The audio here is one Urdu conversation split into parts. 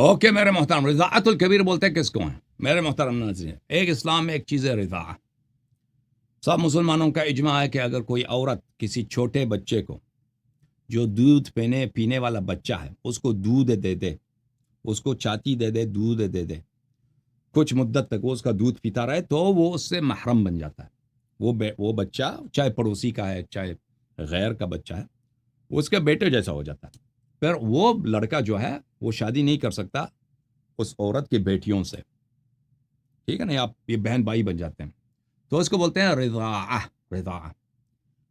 اوکے میرے محترم، رضاعت الکبیر بولتے ہیں کس کو ہیں میرے محترم ناظرین؟ ایک اسلام میں ایک چیز ہے رضاع. سب مسلمانوں کا اجماع ہے کہ اگر کوئی عورت کسی چھوٹے بچے کو جو دودھ پینے والا بچہ ہے اس کو دودھ دے دے، اس کو چاتی دے دے، دودھ دے دے، کچھ مدت تک وہ اس کا دودھ پیتا رہے تو وہ اس سے محرم بن جاتا ہے. وہ بچہ چاہے پڑوسی کا ہے چاہے غیر کا بچہ ہے، اس کے بیٹے جیسا ہو جاتا ہے. پھر وہ لڑکا جو ہے وہ شادی نہیں کر سکتا اس عورت کی بیٹیوں سے، ٹھیک ہے نا؟ آپ یہ بہن بھائی بن جاتے ہیں. تو اس کو بولتے ہیں رضاعہ.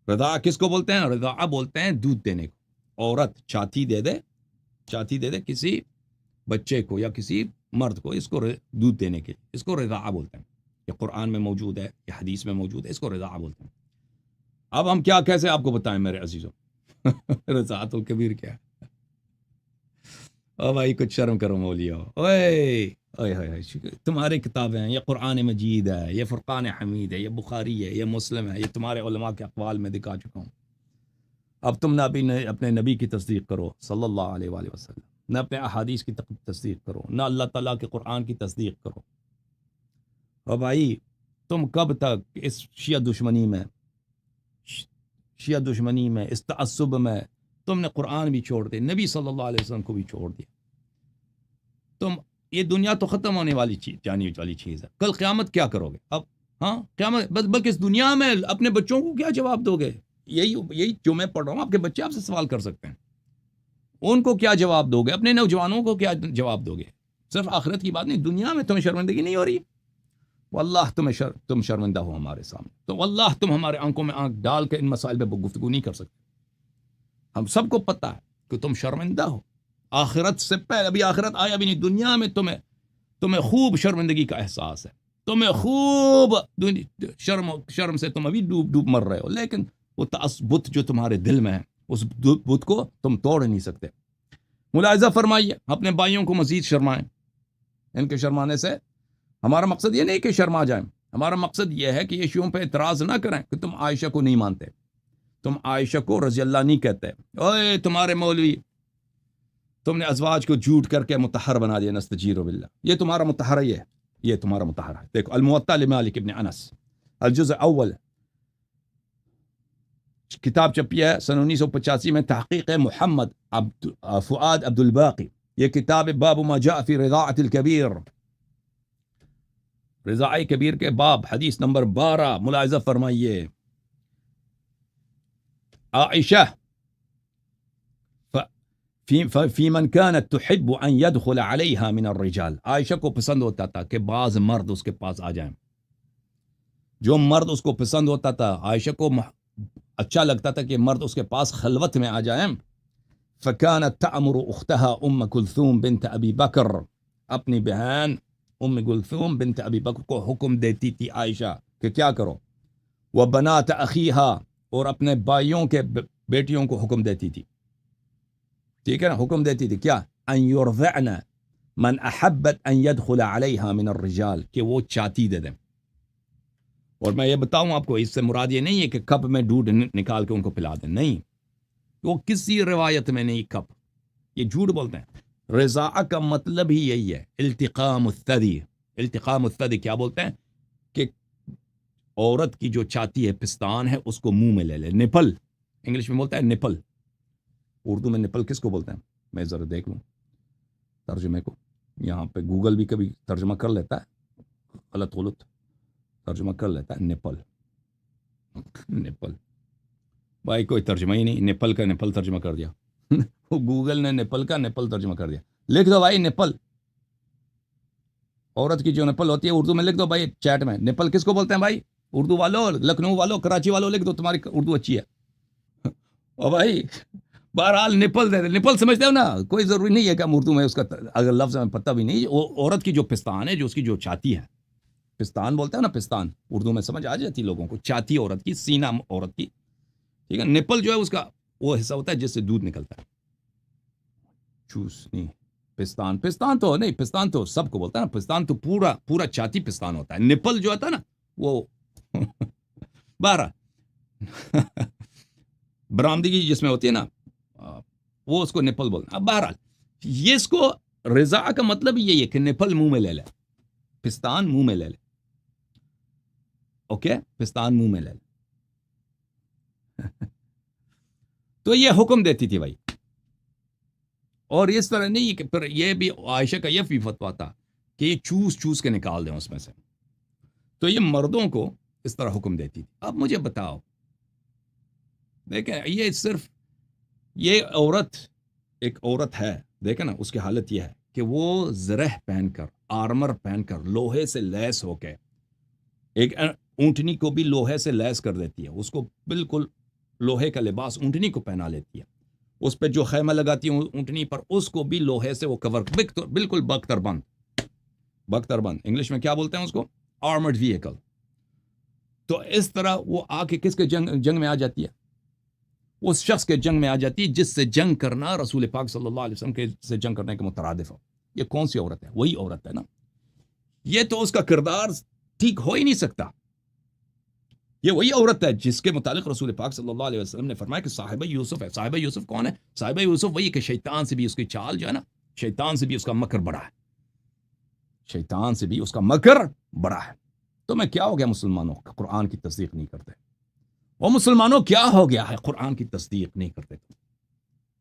رضاعہ کس کو بولتے ہیں؟ رضاعہ بولتے ہیں دودھ دینے کو. عورت چاتی دے دے کسی بچے کو یا کسی مرد کو، اس کو دودھ دینے کے لیے، اس کو رضاعہ بولتے ہیں. یہ قرآن میں موجود ہے، یہ حدیث میں موجود ہے، اس کو رضاعہ بولتے ہیں. اب ہم کیسے آپ کو بتائیں میرے عزیزوں رضاعت الکبیر کیا ہے؟ او بھائی کچھ شرم کرو مولیو، تمہاری کتابیں ہیں، یہ قرآن مجید ہے، یہ فرقان حمید ہے، یہ بخاری ہے، یہ مسلم ہے، یہ تمہارے علماء کے اقوال میں دکھا چکا ہوں. اب تم نہ اپنے نبی کی تصدیق کرو صلی اللہ علیہ وآلہ وسلم، نہ اپنے احادیث کی تصدیق کرو، نہ اللہ تعالیٰ کے قرآن کی تصدیق کرو. اور بھائی تم کب تک اس شیعہ دشمنی میں اس تعصب میں، تم نے قرآن بھی چھوڑ دے، نبی صلی اللہ علیہ وسلم کو بھی چھوڑ دیا. تم یہ دنیا تو ختم ہونے والی جانے والی چیز ہے، کل قیامت کیا کرو گے؟ اب قیامت بلکہ اس دنیا میں اپنے بچوں کو کیا جواب دو گے؟ یہی جو میں پڑھ رہا ہوں، آپ کے بچے آپ سے سوال کر سکتے ہیں. ان کو کیا جواب دو گے؟ اپنے نوجوانوں کو کیا جواب دو گے؟ صرف آخرت کی بات نہیں، دنیا میں تمہیں شرمندگی نہیں ہو رہی؟ واللہ تم شرمندہ ہو ہمارے سامنے، تو واللہ تم ہمارے آنکھوں میں آنکھ ڈال کے ان مسائل پہ گفتگو نہیں کر سکتے. ہم سب کو پتہ ہے کہ تم شرمندہ ہو آخرت سے پہلے. ابھی آخرت آیا بھی نہیں، دنیا میں تمہیں خوب شرمندگی کا احساس ہے، تمہیں خوب شرم سے تم ابھی ڈوب مر رہے ہو. لیکن وہ بت جو تمہارے دل میں ہے، اس بت کو تم توڑ نہیں سکتے. ملاحظہ فرمائیے، اپنے بھائیوں کو مزید شرمائیں. ان کے شرمانے سے ہمارا مقصد یہ نہیں کہ شرما جائیں، ہمارا مقصد یہ ہے کہ یہ شیعوں پہ اعتراض نہ کریں کہ تم عائشہ کو نہیں مانتے، تم عائشہ کو رضی اللہ نہیں کہتے. اوے تمہارے مولوی، تم نے ازواج کو جھوٹ کر کے مطہر بنا دیا، نستجیر باللہ. یہ تمہارا مطہر ہے، یہ تمہارا مطہر ہے. دیکھو الموطا لمالک ابن انس الجزء اول، کتاب چھپی ہے سن 1985 میں، تحقیق محمد فؤاد عبد الباقی. یہ کتاب باب ما جاء فی رضاعت الکبیر، رضاع کبیر کے باب، حدیث نمبر 12. ملاحظہ فرمائیے، عائشہ فی من كانت تحب ان يدخل عليها من الرجال، عائشہ کو پسند ہوتا تھا کہ بعض مرد اس کے پاس آ جائیں. جو مرد اس کو پسند ہوتا تھا، عائشہ کو اچھا لگتا تھا کہ مرد اس کے پاس خلوت میں آ جائیں. فكانت تأمر اختها ام کلثوم بنت ابی بکر، اپنی بہن ام کلثوم بنت ابی بکر کو حکم دیتی تھی عائشہ کہ کیا کرو. وبنات اخیها، اور اپنے بھائیوں کے بیٹیوں کو حکم دیتی تھی، ٹھیک ہے نا؟ حکم دیتی تھی کیا؟ ان یرضعن من احبت ان يدخل عليها من الرجال، کہ وہ چاتی دے دیں. اور میں یہ بتاؤں آپ کو، اس سے مراد یہ نہیں ہے کہ کپ میں دودھ نکال کے ان کو پلا دیں، نہیں، وہ کسی روایت میں نہیں کپ، یہ جھوٹ بولتے ہیں. رضاع کا مطلب ہی یہی ہے، التقام الثدی. التقام الثدی کیا بولتے ہیں؟ کہ عورت کی جو چاتی ہے، پستان ہے، اس کو منہ میں لے لے. نپل انگلش میں بولتا ہے نپل، اردو میں نپل کس کو بولتے ہیں؟ میں ذرا دیکھ لوں ترجمے کو. یہاں پہ گوگل بھی کبھی ترجمہ کر لیتا ہے، غلط ترجمہ کر لیتا ہے. نپل بھائی کوئی ترجمہ ہی نہیں، نپل کا نپل ترجمہ کر دیا وہ گوگل نے نپل کا نپل ترجمہ کر دیا. لکھ دو بھائی نپل، عورت کی جو نپل ہوتی ہے اردو میں لکھ دو بھائی چیٹ میں. نپل کس کو بولتے ہیں بھائی؟ اردو والوں، لکھنؤ والوں، کراچی والوں لکھ دو، تمہاری اردو اچھی ہے. اور بھائی بہرحال نپل دے دے، نپل سمجھتے ہو نا؟ کوئی ضروری نہیں ہے کہ ہم اردو میں اس کا اگر لفظ ہمیں پتہ بھی نہیں. عورت کی جو پستان ہے، جو اس کی جو چاتی ہے، پستان بولتے ہیں نا، پستان اردو میں سمجھ آ جاتی لوگوں کو، چاتی عورت کی، سینہ عورت کی، ٹھیک ہے. نپل جو ہے اس کا وہ حصہ ہوتا ہے جس سے دودھ نکلتا ہے. چوس نہیں، پستان تو نہیں، پستان تو سب کو بولتا ہے نا، پستان تو پورا چاتی پستان ہوتا ہے. نپل جو ہوتا ہے نا وہ 12 برآمدگی جس میں ہوتی ہے نا، وہ اس کو نپل بولتے ہیں. اب بہرحال یہ اس کو رضا کا مطلب یہی ہے کہ نپل منہ میں لے لے، پستان منہ میں لے لے، اوکے، پستان منہ میں لے لے. تو یہ حکم دیتی تھی بھائی. اور اس طرح نہیں کہ پھر یہ بھی عائشہ کا یہ بھی فتویٰ تھا کہ یہ چوس کے نکال دیں اس میں سے. تو یہ مردوں کو اس طرح حکم دیتی تھی. اب مجھے بتاؤ، دیکھیں یہ صرف یہ عورت ایک عورت ہے، دیکھیں نا اس کی حالت یہ ہے کہ وہ زرہ پہن کر، آرمر پہن کر، لوہے سے لیس ہو کے، ایک اونٹنی کو بھی لوہے سے لیس کر دیتی ہے، اس کو بالکل لوہے کا لباس اونٹنی کو پہنا لیتی ہے، اس پہ جو خیمہ لگاتی ہے اونٹنی پر اس کو بھی لوہے سے وہ کور، بالکل بختر بند انگلش میں کیا بولتے ہیں اس کو، آرمرڈ ویکل. تو اس طرح وہ آ کے کس کے جنگ میں آ جاتی ہے، اس شخص کے جنگ میں آ جاتی ہے جس سے جنگ کرنا رسول پاک صلی اللہ علیہ وسلم کے سے جنگ کرنے کے مترادف ہو. یہ کون سی عورت ہے؟ وہی عورت ہے نا. یہ تو اس کا کردار ٹھیک ہو ہی نہیں سکتا. یہ وہی عورت ہے جس کے متعلق رسول پاک صلی اللہ علیہ وسلم نے فرمایا کہ صاحبہ یوسف ہے. صاحبہ یوسف کون ہے؟ صاحبہ یوسف وہی کہ شیطان سے بھی اس کی چال جو ہے نا، شیطان سے بھی اس کا مکر بڑا ہے، شیطان سے بھی اس کا مکر بڑا ہے. تو میں کیا ہو گیا مسلمانوں، قرآن کی تصدیق نہیں کرتے؟ وہ مسلمانوں کیا ہو گیا ہے قرآن کی تصدیق نہیں کرتے؟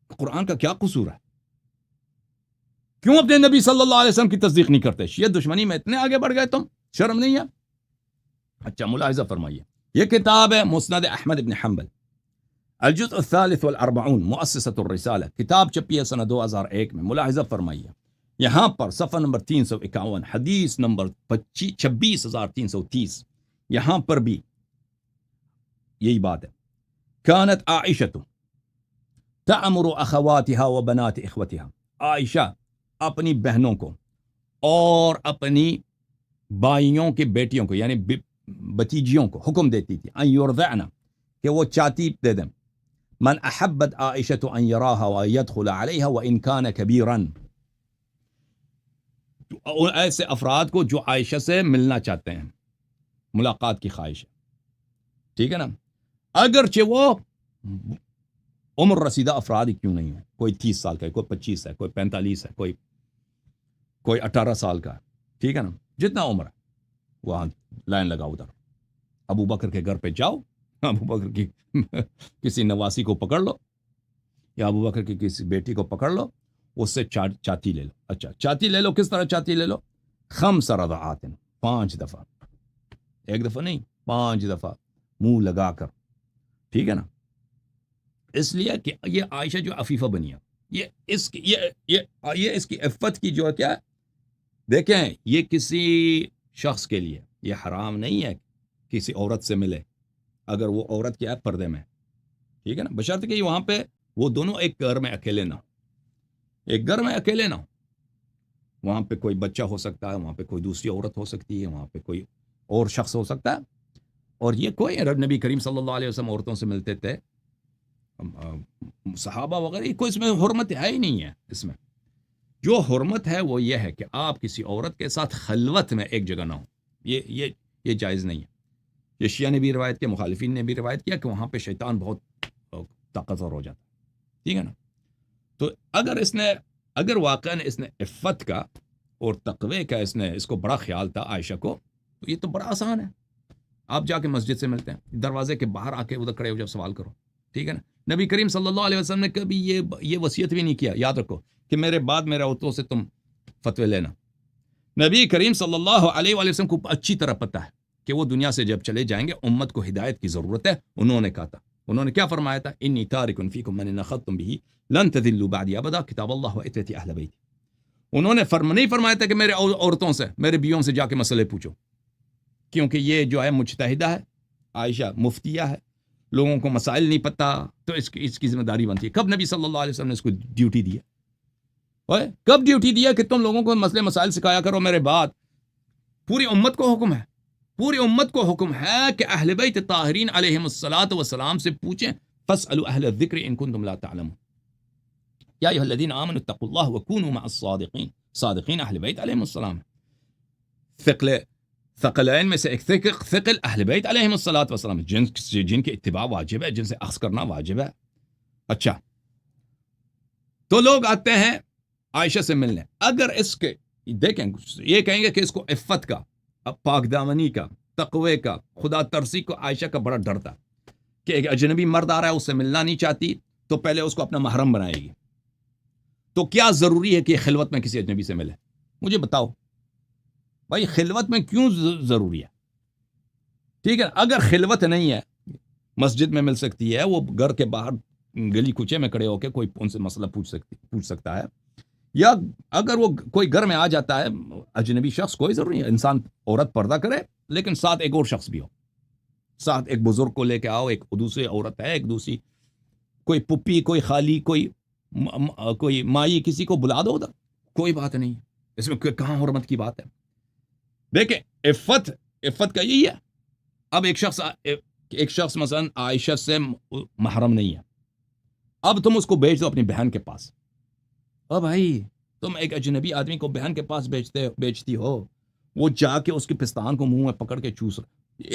قرآن کا کیا قصور ہے؟ کیوں اپنے نبی صلی اللہ علیہ وسلم کی تصدیق نہیں کرتے؟ شیعہ دشمنی میں اتنے آگے بڑھ گئے تم، شرم نہیں ہے؟ اچھا ملاحظہ فرمائیے، یہ کتاب ہے مسند احمد بن حنبل، الجزء الثالث والاربعون، مؤسسۃ الرسالہ، کتاب چھپی ہے سنہ 2001 میں. ملاحظہ فرمائیے یہاں پر صفحہ نمبر 351، حدیث نمبر 26330، یہاں پر بھی یہی بات ہے. کانت عائشہ تأمر اخواتها وبنات اخوتها، عائشہ اپنی بہنوں کو اور اپنی بھائیوں کی بیٹیوں کو یعنی بتیجیوں کو حکم دیتی تھی ان یرضعن، کہ وہ چاتی دے دیں، من احبت عائشہ ان یراها ويدخل عليها وان كان كبيرا، ایسے افراد کو جو عائشہ سے ملنا چاہتے ہیں، ملاقات کی خواہش ہے، ٹھیک ہے نا، اگرچہ وہ عمر رسیدہ افراد ہی کیوں نہیں ہے، کوئی 30 سال کا ہے، کوئی 25 ہے، کوئی 45 ہے، کوئی 18 سال کا ہے، ٹھیک ہے نا، جتنا عمر ہے وہاں لائن لگاؤ، ادھر ابو بکر کے گھر پہ جاؤ، ابو بکر کی کسی نواسی کو پکڑ لو یا ابو بکر کی کسی بیٹی کو پکڑ لو، اس سے چاتی لے لو. اچھا چاتی لے لو، کس طرح چاتی لے لو؟ 5 رضعات، 5 دفعہ، ایک دفعہ نہیں، 5 دفعہ منہ لگا کر، ٹھیک ہے نا. اس لیے کہ یہ عائشہ جو عفیفہ بنی ہے، یہ اس کی عفت کی جو ہے کیا ہے، دیکھیں یہ کسی شخص کے لیے یہ حرام نہیں ہے کسی عورت سے ملے اگر وہ عورت کیا ہے پردے میں، ٹھیک ہے نا، بشرط کہ وہاں پہ وہ دونوں ایک گھر میں اکیلے نہ ہو، ایک گھر میں اکیلے نہ ہو، وہاں پہ کوئی بچہ ہو سکتا ہے، وہاں پہ کوئی دوسری عورت ہو سکتی ہے، وہاں پہ کوئی اور شخص ہو سکتا ہے. اور یہ کوئی نبی کریم صلی اللہ علیہ وسلم عورتوں سے ملتے تھے، صحابہ وغیرہ، کوئی اس میں حرمت ہے ہی نہیں ہے. اس میں جو حرمت ہے وہ یہ ہے کہ آپ کسی عورت کے ساتھ خلوت میں ایک جگہ نہ ہو، یہ جائز نہیں ہے. یہ شیعہ نے بھی روایت کیا، مخالفین نے بھی روایت کیا کہ وہاں پہ شیطان بہت طاقتور ہو جاتا، ٹھیک ہے نا. تو اگر واقعا اس نے عفت کا اور تقوی کا اس کو بڑا خیال تھا عائشہ کو، تو یہ تو بڑا آسان ہے. آپ جا کے مسجد سے ملتے ہیں، دروازے کے باہر آ کے ادھر کھڑے ہو جب سوال کرو، ٹھیک ہے نا. نبی کریم صلی اللہ علیہ وسلم نے کبھی یہ وصیت بھی نہیں کیا، یاد رکھو، کہ میرے بعد میرے عورتوں سے تم فتوی لینا. نبی کریم صلی اللہ علیہ وآلہ وسلم کو اچھی طرح پتہ ہے کہ وہ دنیا سے جب چلے جائیں گے امت کو ہدایت کی ضرورت ہے. انہوں نے کہا تھا، انہوں نے کیا فرمایا تھا، انی تارک فیکم من ان اخذتم به لن تذلوا بعدی ابدا کتاب اللہ و عترتی اہل بیتی. انہوں نے نہیں فرمایا تھا کہ میرے عورتوں سے، میرے بیویوں سے جا کے مسئلے پوچھو، کیونکہ یہ جو ہے مجتہدہ ہے، عائشہ مفتیہ ہے، لوگوں کو مسائل نہیں پتہ، تو اس کی ذمہ داری بنتی ہے. کب نبی صلی اللہ علیہ وسلم نے اس کو ڈیوٹی دیا؟ کب ڈیوٹی دیا کہ تم لوگوں کو مسئلے مسائل سکھایا کرو میرے بعد؟ پوری امت کو حکم ہے، پوری امت کو حکم ہے کہ اہل بیت طاہرین علیہم الصلاۃ والسلام سے پوچھیں، فاسألوا اہل الذکر ان کنتم لا تعلمون، یا ایھا الذین آمنوا اتقوا اللہ وکونوا مع الصادقین. صادقین اہل بیت علیہم السلام. ثقلین میں سے ایک ثقل اہل بیت علیہم الصلاۃ والسلام، جن کے اتباع واجب ہے، جن سے اخذ کرنا واجب ہے. اچھا، تو لوگ آتے ہیں عائشہ سے ملنے. اگر اس کے دیکھیں یہ کہیں گے کہ اس کو عفت کا, پاک دامنی کا, تقوی کا, خدا ترسی کو عائشہ کا بڑا ڈر تھا کہ ایک اجنبی مرد آ رہا ہے, اس سے ملنا نہیں چاہتی, تو پہلے اس کو اپنا محرم بنائے گی. تو کیا ضروری ہے کہ خلوت میں کسی اجنبی سے ملے؟ مجھے بتاؤ بھائی, خلوت میں کیوں ضروری ہے؟ ٹھیک ہے, اگر خلوت نہیں ہے, مسجد میں مل سکتی ہے, وہ گھر کے باہر گلی کوچے میں کھڑے ہو کے کوئی ان سے مسئلہ پوچھ سکتا ہے, یا اگر وہ کوئی گھر میں آ جاتا ہے اجنبی شخص, کوئی ضروری نہیں ہے, انسان عورت پردہ کرے لیکن ساتھ ایک اور شخص بھی ہو, ساتھ ایک بزرگ کو لے کے آؤ, ایک دوسری عورت ہے, ایک دوسری کوئی پپی, کوئی خالی, کوئی مائی, کسی کو بلا دو ادھر, کوئی بات نہیں, اس میں کہاں حرمت کی بات ہے. دیکھیں عفت کا یہی ہے. اب ایک شخص مثلا عائشہ سے محرم نہیں ہے, اب تم اس کو بھیج دو اپنی بہن کے پاس. اب بھائی تم ایک اجنبی آدمی کو بہن کے پاس بیچتی ہو, وہ جا کے اس کے پستان کو منہ میں پکڑ کے چوس رہا,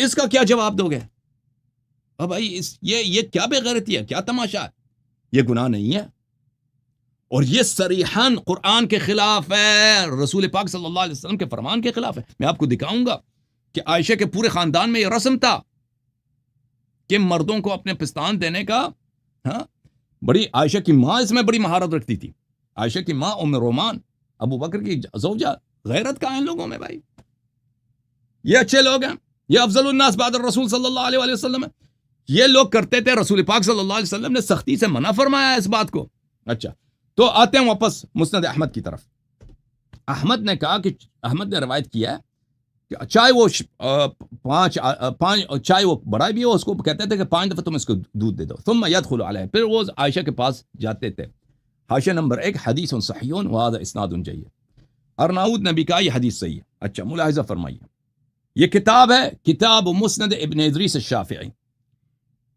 اس کا کیا جواب دو گے؟ اب بھائی یہ کیا بے غیرتی ہے, کیا تماشا ہے؟ یہ گناہ نہیں ہے, اور یہ صریحاً قرآن کے خلاف ہے, رسول پاک صلی اللہ علیہ وسلم کے فرمان کے خلاف ہے. میں آپ کو دکھاؤں گا کہ عائشہ کے پورے خاندان میں یہ رسم تھا کہ مردوں کو اپنے پستان دینے کا. ہاں, بڑی عائشہ کی ماں اس میں بڑی مہارت رکھتی تھی. عائشہ کی ماں ام رومان, ابو بکر کی زوجہ, غیرت کا ہے ان لوگوں میں بھائی. یہ اچھے لوگ ہیں, یہ افضل الناس بعد الرسول صلی اللہ علیہ وسلم ہے. یہ لوگ کرتے تھے, رسول پاک صلی اللہ علیہ وسلم نے سختی سے منع فرمایا ہے اس بات کو. اچھا, تو آتے ہیں واپس مسند احمد کی طرف. احمد نے کہا کہ احمد نے روایت کیا ہے کہ چاہے وہ چاہے وہ بڑا بھی ہو, اس کو کہتے تھے کہ 5 دفعہ تم اس کو دودھ دے دو. ثم يدخل علیہ, پھر وہ عائشہ کے پاس جاتے تھے. حاشیہ نمبر 1, حدیث صحیح وہذا اسناد جید. ارناؤد نے بھی کہا یہ حدیث صحیح ہے. اچھا, ملاحظہ فرمائیے, یہ کتاب ہے کتاب مسند ابن ادریس الشافعی,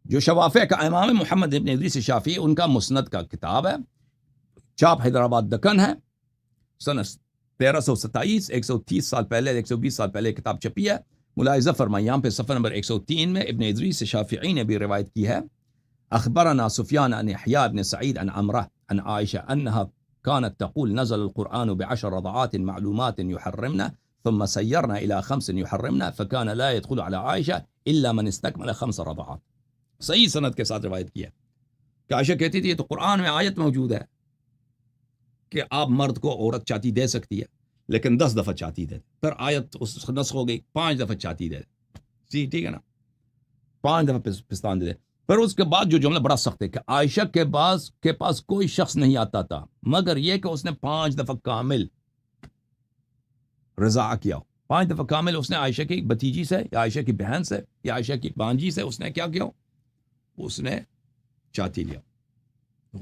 جو شوافع کا امام محمد ابن ادریس الشافعی, ان کا مسند کا کتاب ہے. چاپ حیدرآباد دکن ہے, سن 1327, 130 سال پہلے, 120 سال پہلے کتاب چھپی ہے. ملاحظہ فرمائیے یہاں پہ صفحہ نمبر 103 میں ابن ادریس الشافعی نے بھی روایت کی ہے. اخبرنا سفیان عن یحییٰ بن سعید عن عمرہ عن عائشہ انها كانت تقول نزل القرآن ب10 رضعات معلومات يحرمنا ثم سيرنا الى 5 يحرمنا فكان لا يدخل على عائشہ الا من استكمل 5 رضعات. صحیح سند کے ساتھ روایت کیا کہ عائشہ کہتی تھی یہ تو قرآن میں آیت موجود ہے کہ آپ مرد کو عورت چاتی دے سکتی ہے, لیکن 10 دفعہ چاتی دے. پھر آیت اس نسخ ہو گئی 5 دفعہ چاتی دے. جی ٹھیک ہے نا, 5 دفعہ پستان دے. پھر اس کے بعد جو جملہ بڑا سخت ہے کہ عائشہ کے پاس کوئی شخص نہیں آتا تھا مگر یہ کہ اس نے 5 دفعہ کامل رضا کیا. 5 دفعہ کامل اس نے عائشہ کی بھتیجی سے, یا عائشہ کی بہن سے, یا عائشہ کی بانجی سے اس نے کیا کیا, اس نے چاتی لیا.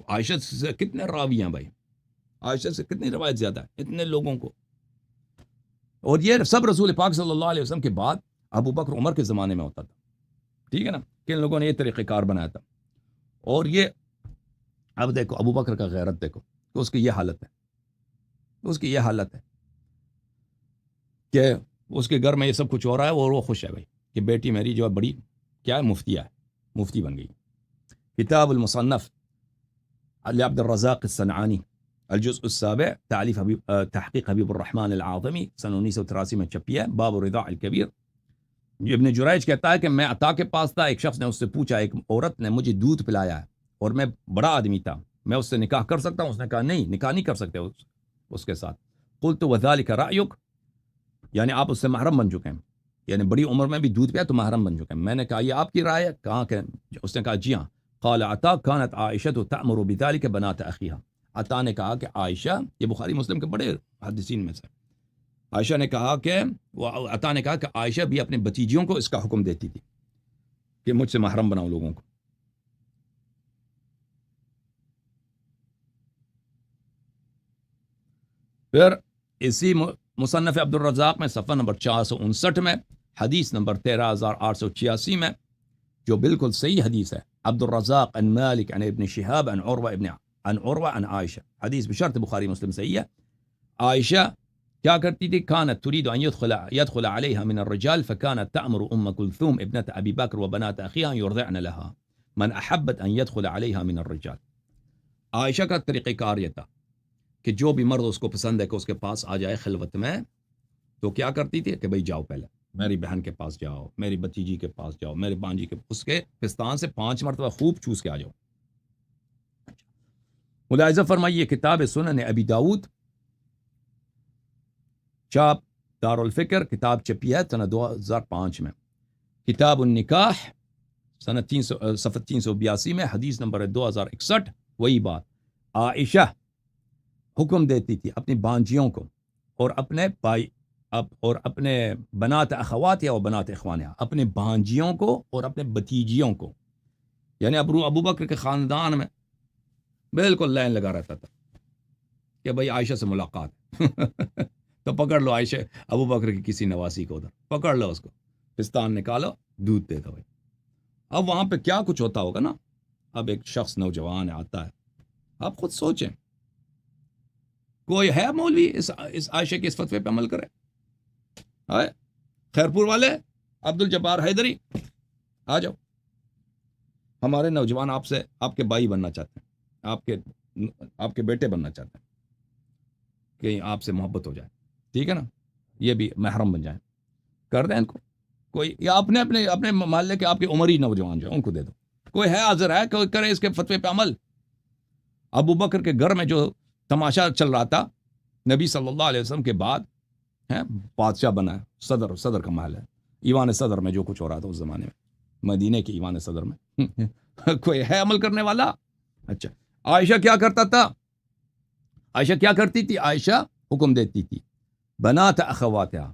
عائشہ سے کتنے راوی ہیں بھائی, عائشہ سے کتنی روایت زیادہ ہے اتنے لوگوں کو. اور یہ سب رسول پاک صلی اللہ علیہ وسلم کے بعد ابو بکر عمر کے زمانے میں ہوتا تھا. ٹھیک ہے نا, کہ ان لوگوں نے یہ طریقہ کار بنایا تھا. اور یہ اب دیکھو ابو بکر کا غیرت دیکھو کہ اس کی یہ حالت ہے, اس کی یہ حالت ہے کہ اس کے گھر میں یہ سب کچھ ہو رہا ہے اور وہ خوش ہے بھائی کہ بیٹی میری جو ہے بڑی کیا ہے, مفتیہ ہے, مفتی بن گئی. کتاب المصنف لعبد الرزاق الصنعانی, الجزء السابع, تحقیق حبیب الرحمن العاظمی, سن 1983 میں چھپی ہے. باب الرضاع الکبیر. ابن جریج کہتا ہے کہ میں عطا کے پاس تھا, ایک شخص نے اس سے پوچھا, ایک عورت نے مجھے دودھ پلایا ہے اور میں بڑا آدمی تھا, میں اس سے نکاح کر سکتا ہوں؟ اس نے کہا نہیں, نکاح نہیں کر سکتے اس کے ساتھ. قلت وذلک رأیک, یعنی آپ اس سے محرم بن چکے ہیں, یعنی بڑی عمر میں بھی دودھ پیا تو محرم بن چکے ہیں. میں نے کہا یہ آپ کی رائے ہے؟ کہاں کہ اس نے کہا جی ہاں. قال عطا كانت عائشہ تأمر بذلك بنات اخیها. عطا نے کہا کہ عائشہ, یہ بخاری مسلم کے بڑے محدثین میں سے, عائشہ نے کہا کہ عطا نے کہا کہ عائشہ بھی اپنے بھتیجیوں کو اس کا حکم دیتی تھی کہ مجھ سے محرم بناؤ لوگوں کو. پھر اسی مصنف عبد الرزاق میں صفحہ نمبر 459 میں حدیث نمبر 13886 میں جو بالکل صحیح حدیث ہے, عبد الرزاق عن مالک عن ابن شہاب عن عروہ عن عائشہ, حدیث بشرط بخاری مسلم صحیح ہے. عائشہ کیا کرتی تھی, كانت تريد ان يدخل عليها من الرجال فكانت تأمر ام كلثوم ابنة ابي بكر وبنات اخيها يرضعن لها من احبت ان يدخل عليها من الرجال. عائشہ کا طریقہ کار یہ تھا کہ جو بھی مرد اس کو پسند ہے کہ اس کے پاس آ جائے خلوت میں، تو کیا کرتی تھی کہ بھئی جاؤ پہلے میری بہن کے پاس جاؤ، میری بتیجی کے پاس جاؤ، میرے بانجی کے، اس کے پستان سے 5 مرتبہ خوب چوس کے آ جاؤ۔ ملاحظہ فرمائیے کتاب سنن ابی داؤد، چاپ دارالفکر، کتاب چھپی ہے سنہ 2005 میں، کتاب النکاح سنہ 300 صفحہ 382 میں، حدیث نمبر ہے 2061۔ وہی بات عائشہ حکم دیتی تھی اپنی بانجیوں کو اور اپنے بھائی اور اپنے بنات اخوات یا بنات اخوانیا، اپنے بانجیوں کو اور اپنے بتیجیوں کو، یعنی ابو بکر کے خاندان میں بالکل لائن لگا رہتا تھا کہ بھئی عائشہ سے ملاقات تو پکڑ لو عائشہ ابو بکر کی کسی نواسی کو، ادھر پکڑ لو اس کو، پستان نکالو، دودھ دے دو بھائی۔ اب وہاں پہ کیا کچھ ہوتا ہوگا نا۔ اب ایک شخص نوجوان آتا ہے، آپ خود سوچیں، کوئی ہے مولوی اس عائشہ کے اس فتوے پہ عمل کرے؟ خیرپور والے عبد الجبار حیدری آ جاؤ، ہمارے نوجوان آپ سے آپ کے بھائی بننا چاہتے ہیں، آپ کے بیٹے بننا چاہتے ہیں کہ آپ سے محبت ہو جائے، ٹھیک ہے نا، یہ بھی محرم بن جائیں، کر دیں ان کو کوئی، یا اپنے محلے کے آپ کے عمری نوجوان جو ان کو دے دو، کوئی ہے حاضر ہے کوئی کرے اس کے فتوے پہ عمل۔ ابو بکر کے گھر میں جو تماشا چل رہا تھا، نبی صلی اللہ علیہ وسلم کے بعد بادشاہ بنا ہے، صدر کا محل ہے، ایوان صدر میں جو کچھ ہو رہا تھا اس زمانے میں، مدینے کے ایوان صدر میں کوئی ہے عمل کرنے والا؟ اچھا، عائشہ کیا کرتا تھا؟ عائشہ کیا کرتی تھی؟ عائشہ حکم دیتی تھی بنات اخواتها،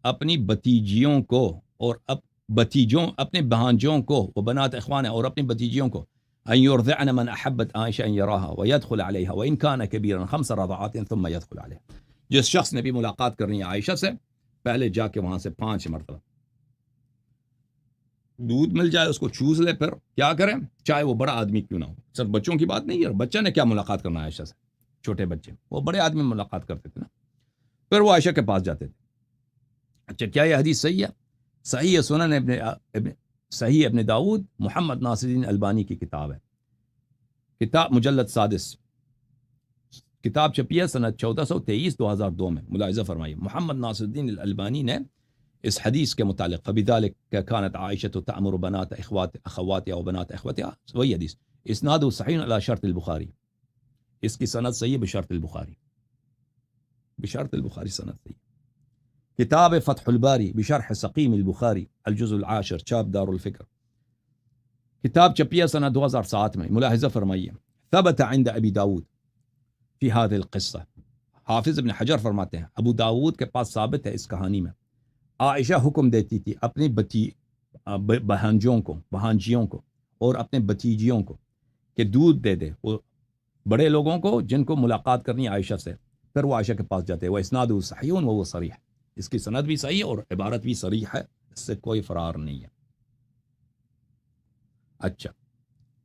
اپنی بتیجیوں کو اور اپنے بھانجوں کو، وہ بنات اخوان اور اپنی بتیجیوں کو، ان يرضعن من احبت عائشہ ان يراها ويدخل عليها وان كان كبيرا 5 رضعات ثم يدخل عليها۔ جس شخص نے بھی ملاقات کرنی ہے عائشہ سے، پہلے جا کے وہاں سے 5 مرتبہ دودھ مل جائے اس کو چوس لے، پھر کیا کریں، چاہے وہ بڑا آدمی کیوں نہ ہو۔ صرف بچوں کی بات نہیں ہے، بچہ نے کیا ملاقات کرنا ہے عائشہ سے، چھوٹے بچے، وہ بڑے آدمی ملاقات کرتے تھے نا، پھر وہ عائشہ کے پاس جاتے تھے۔ اچھا، کیا یہ حدیث صحیح ہے؟ صحیح ہے، سنن صحیح ابن داؤد، محمد ناصر الدین البانی کی کتاب ہے، کتاب مجلد 6، کتاب چھپی ہے سنہ 1423 2002 میں۔ ملاحظہ فرمائیے محمد ناصر الدین الالبانی نے اس حدیث کے متعلق فبذلك كانت عائشة تأمر بنات اخواتها وبنات اخوتها، وہی حدیث اسناد صحیح على شرط البخاری، اس کی سند صحیح بشرط البخاری، بشرط البخاری سند صحیح۔ کتاب فتح الباری بشرح سقیم البخاری، الجزء العاشر، چاپ دار الفکر، کتاب چھپی ہے سنہ 2007 میں۔ ملاحظہ فرمائیے ثبت عند ابی داود فی هذه القصہ، حافظ ابن حجر فرماتے ہیں ابو داود کے پاس ثابت ہے اس کہانی میں، عائشہ حکم دیتی تھی اپنی بہانجیوں کو اور اپنے بتیجیوں کو کہ دودھ دے دے وہ بڑے لوگوں کو جن کو ملاقات کرنی عائشہ سے، پھر وہ عائشہ کے پاس جاتے، وہ اسناد صحیح و وہ صریح، اس کی سند بھی صحیح ہے اور عبارت بھی صریح ہے، اس سے کوئی فرار نہیں ہے۔ اچھا،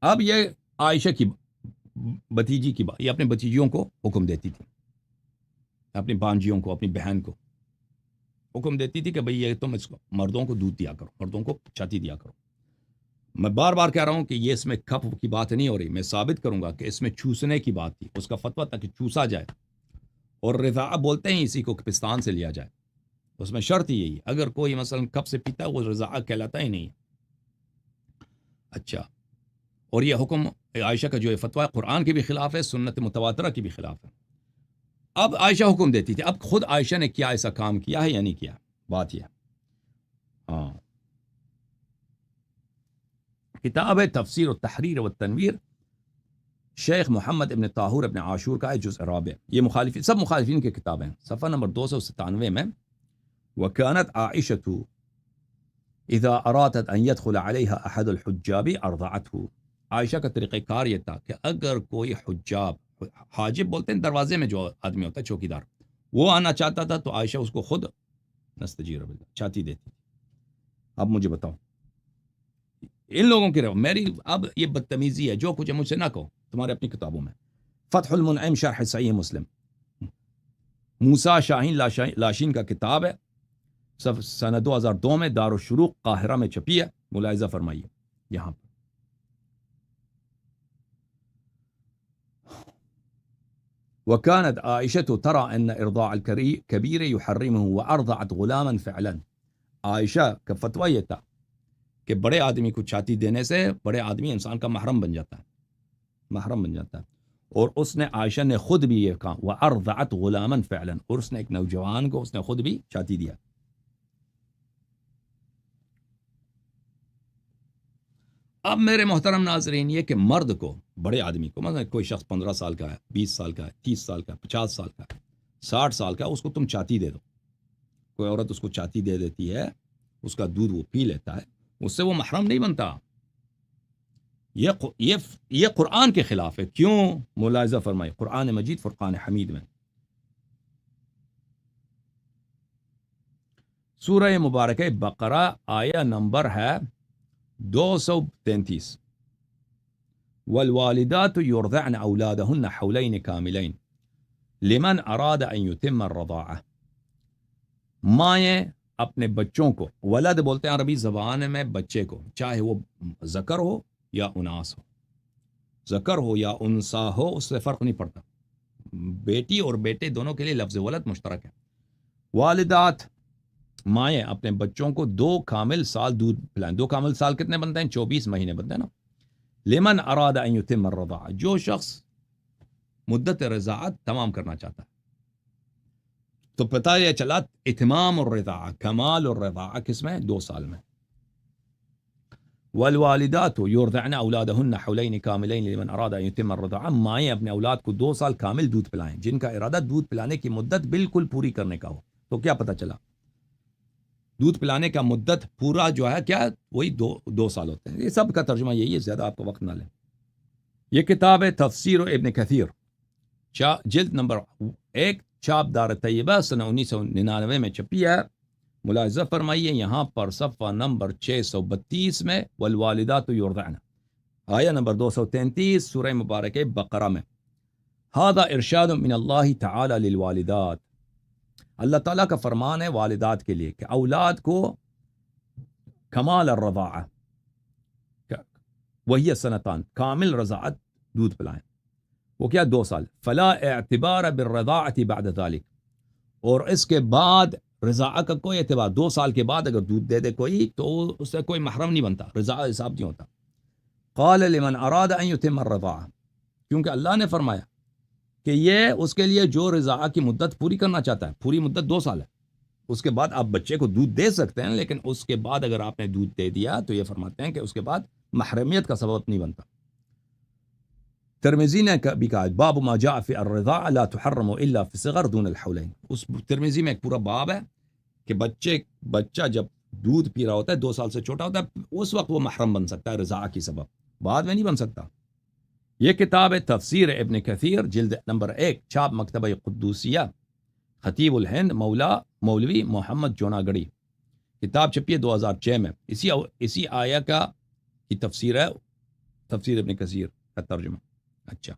اب یہ عائشہ کی بتیجی کی بات، یہ اپنے بتیجیوں کو حکم دیتی تھی، اپنی بانجیوں کو، اپنی بہن کو حکم دیتی تھی کہ بھئی یہ تم اس کو مردوں کو دودھ دیا کرو، مردوں کو چھاتی دیا کرو۔ میں بار بار کہہ رہا ہوں کہ یہ اس میں کپ کی بات نہیں ہو رہی، میں ثابت کروں گا کہ اس میں چوسنے کی بات تھی، اس کا فتویٰ تھا کہ چوسا جائے، اور رضاع بولتے ہیں اسی کو پستان سے لیا جائے، اس میں شرط یہی ہے، اگر کوئی مثلا کپ سے پیتا ہے وہ رضاع کہلاتا ہی نہیں۔ اچھا، اور یہ حکم عائشہ کا جو فتویٰ قرآن کے بھی خلاف ہے، سنت متواترہ کی بھی خلاف ہے۔ اب عائشہ حکم دیتی تھی، اب خود عائشہ نے کیا ایسا کام کیا ہے یا نہیں کیا، بات یہ ہاں۔ کتاب ہے تفسیر التحریر والتنویر، شیخ محمد ابن طاہور ابن عاشور کا ہے، جزء رابع، یہ سب مخالفین کی کتابیں، صفحہ نمبر 297 میں، وَكَانَتْ عَائِشَةُ اذا ارادت ان يدخل عليها احد الحجاب ارضعته، عائشہ کا طریقہ کار یہ تھا کہ اگر کوئی حجاب، حاجب بولتے ہیں دروازے میں جو آدمی ہوتا ہے چوکیدار، وہ آنا چاہتا تھا تو عائشہ اس کو خود نستجیر باللہ چھاتی دیتی۔ اب مجھے بتاؤ ان لوگوں کی میری اب یہ بدتمیزی ہے، جو کچھ ہے مجھ سے نہ کہو، تمہارے اپنی کتابوں میں، فتح المنعم شرح صحیح مسلم، موسیٰ شاہین لاشین کا کتاب ہے، سنہ 2002 میں دارالشروق قاہرہ میں چھپی ہے، ملاحظہ فرمائیے یہاں پر۔ وكانت عائشة ترى أن إرضاع الكبير يحرمه وأرضعت غلاما فعلا. عائشہ کا فتویٰ یہ تھا کہ بڑے آدمی کو چھاتی دینے سے بڑے آدمی انسان کا محرم بن جاتا ہے اور اس نے عائشہ نے خود بھی یہ کہا وَأَرْضَعَتْ غُلَامًا فِعْلًا، اور اس نے ایک نوجوان کو اس نے خود بھی چھاتی دیا. اب میرے محترم ناظرین، یہ کہ مرد کو، بڑے آدمی کو، مثلا کوئی شخص 15 سال کا ہے، 20 سال کا ہے، 30 سال کا ہے، 50 سال کا ہے، 60 سال کا ہے، اس کو تم چھاتی دے دو. کوئی عورت اس کو چھاتی دے دیتی ہے، اس کا دودھ وہ پی لیتا ہے، اس سے وہ محرم نہیں بنتا. یہ قرآن کے خلاف ہے. کیوں؟ ملاحظہ فرمائے قرآن مجید فرقان حمید میں سورہ مبارکہ بقرہ آیہ نمبر ہے 233. والوالدات يرضعن اولادهن حولين كاملين لمن اراد ان يتم الرضاعة. مائیں اپنے بچوں کو، ولد بولتے ہیں عربی زبان میں بچے کو، چاہے وہ ذکر ہو یا اناس ہو، ذکر ہو یا انسا ہو، اس سے فرق نہیں پڑتا. بیٹی اور بیٹے دونوں کے لیے لفظ ولد مشترک ہے. والدات مائیں اپنے بچوں کو 2 کامل سال دودھ پلائیں. 2 کامل سال کتنے بنتے ہیں؟ 24 مہینے بنتے ہیں نا. لمن اراد ان یتم الرضاعہ، جو شخص مدت رضاعت تمام کرنا چاہتا ہے. تو پتہ یہ چلا اتمام الرضاعہ، کمال الرضاعہ کس میں؟ 2 سال میں. والوالدات یرضعن اولادهن حولین کاملین لمن اراد ان یتم الرضاعہ، مائیں اپنے اولاد کو 2 سال کامل دودھ پلائیں جن کا ارادہ دودھ پلانے کی مدت بالکل پوری کرنے کا ہو. تو کیا پتہ چلا؟ دودھ پلانے کا مدت پورا جو ہے کیا، وہی 2 سال ہوتے ہیں. یہ سب کا ترجمہ یہی ہے، زیادہ آپ کا وقت نہ لیں. یہ کتاب ہے تفسیر ابن کثیر، جلد نمبر 1، چھاپ دار طیبہ، سنہ 1999 میں چھپی ہے. ملاحظہ فرمائیے یہاں پر صفحہ نمبر 632 میں والوالدات یرضعن، آیہ نمبر 233 سورہ مبارکہ بقرہ میں. ھذا ارشاد من اللہ تعالی للوالدات، اللہ تعالیٰ کا فرمان ہے والدات کے لیے کہ اولاد کو کمال الرضاعہ، وہی سنتان، کامل رضاعت دودھ پلائیں. وہ کیا؟ 2 سال. فلا اعتبار بالرضاعة بعد ذلك، اور اس کے بعد رضاعہ کا کوئی اعتبار، 2 سال کے بعد اگر دودھ دے دے کوئی تو اس سے کوئی محرم نہیں بنتا، رضاعہ حساب نہیں ہوتا. قال لمن اراد ان يتم الرضاعة، کیونکہ اللہ نے فرمایا کہ یہ اس کے لیے جو رضاعہ کی مدت پوری کرنا چاہتا ہے، پوری مدت 2 سال ہے. اس کے بعد آپ بچے کو دودھ دے سکتے ہیں، لیکن اس کے بعد اگر آپ نے دودھ دے دیا تو یہ فرماتے ہیں کہ اس کے بعد محرمیت کا سبب نہیں بنتا. ترمذی نے بھی کہا باب ما جاء فی الرضاعة لا تحرم الا فی صغر دون الحولین. اس ترمذی میں ایک پورا باب ہے کہ بچہ جب دودھ پی رہا ہوتا ہے، 2 سال سے چھوٹا ہوتا ہے، اس وقت وہ محرم بن سکتا ہے رضاعہ کی سبب، بعد میں نہیں بن سکتا. یہ کتاب ہے تفسیر ابن کثیر، جلد نمبر 1، چھاپ مکتبہ قدوسیہ، خطیب الہند مولوی محمد جوناگڑی. کتاب چھپی ہے 2006 میں. اسی آیہ کی تفسیر ہے، تفسیر ابن کثیر کا ترجمہ. اچھا،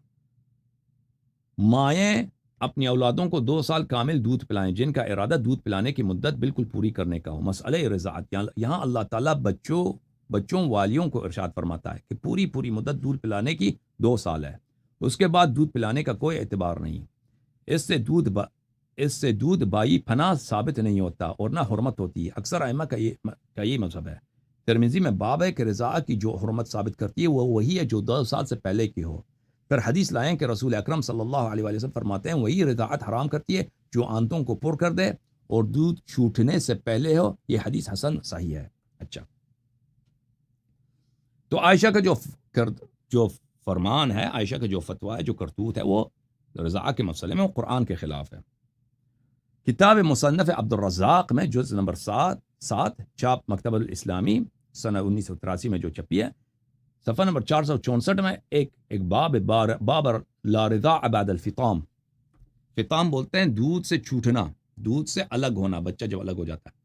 مائیں اپنی اولادوں کو 2 سال کامل دودھ پلائیں جن کا ارادہ دودھ پلانے کی مدت بالکل پوری کرنے کا ہو. مسئلہ رضاعت، یہاں اللہ تعالیٰ بچوں والیوں کو ارشاد فرماتا ہے کہ پوری مدت دودھ پلانے کی 2 سال ہے، اس کے بعد دودھ پلانے کا کوئی اعتبار نہیں. اس سے دودھ بائی پناہ ثابت نہیں ہوتا اور نہ حرمت ہوتی ہے. اکثر ائمہ کا یہ مذہب ہے. ترمذی میں باب ہے کہ رضاعت کی جو حرمت ثابت کرتی ہے وہ وہی ہے جو 2 سال سے پہلے کی ہو. پھر حدیث لائیں کہ رسول اکرم صلی اللہ علیہ وسلم فرماتے ہیں وہی رضاعت حرام کرتی ہے جو آنتوں کو پر کر دے اور دودھ چھوٹنے سے پہلے ہو. یہ حدیث حسن صحیح ہے. اچھا، تو عائشہ کا جو فرمان ہے، عائشہ کا جو فتویٰ ہے، جو کرتوت ہے، وہ رضاعت کے مسئلے میں وہ قرآن کے خلاف ہے. کتاب مصنف عبد الرزاق میں جزء نمبر 7، چھاپ مکتبہ الاسلامی، سنہ 1983 میں جو چھپی ہے، صفحہ نمبر 464 میں ایک باب لا رضاع بعد الفطام. فطام بولتے ہیں دودھ سے چھوٹنا، دودھ سے الگ ہونا. بچہ جب الگ ہو جاتا ہے،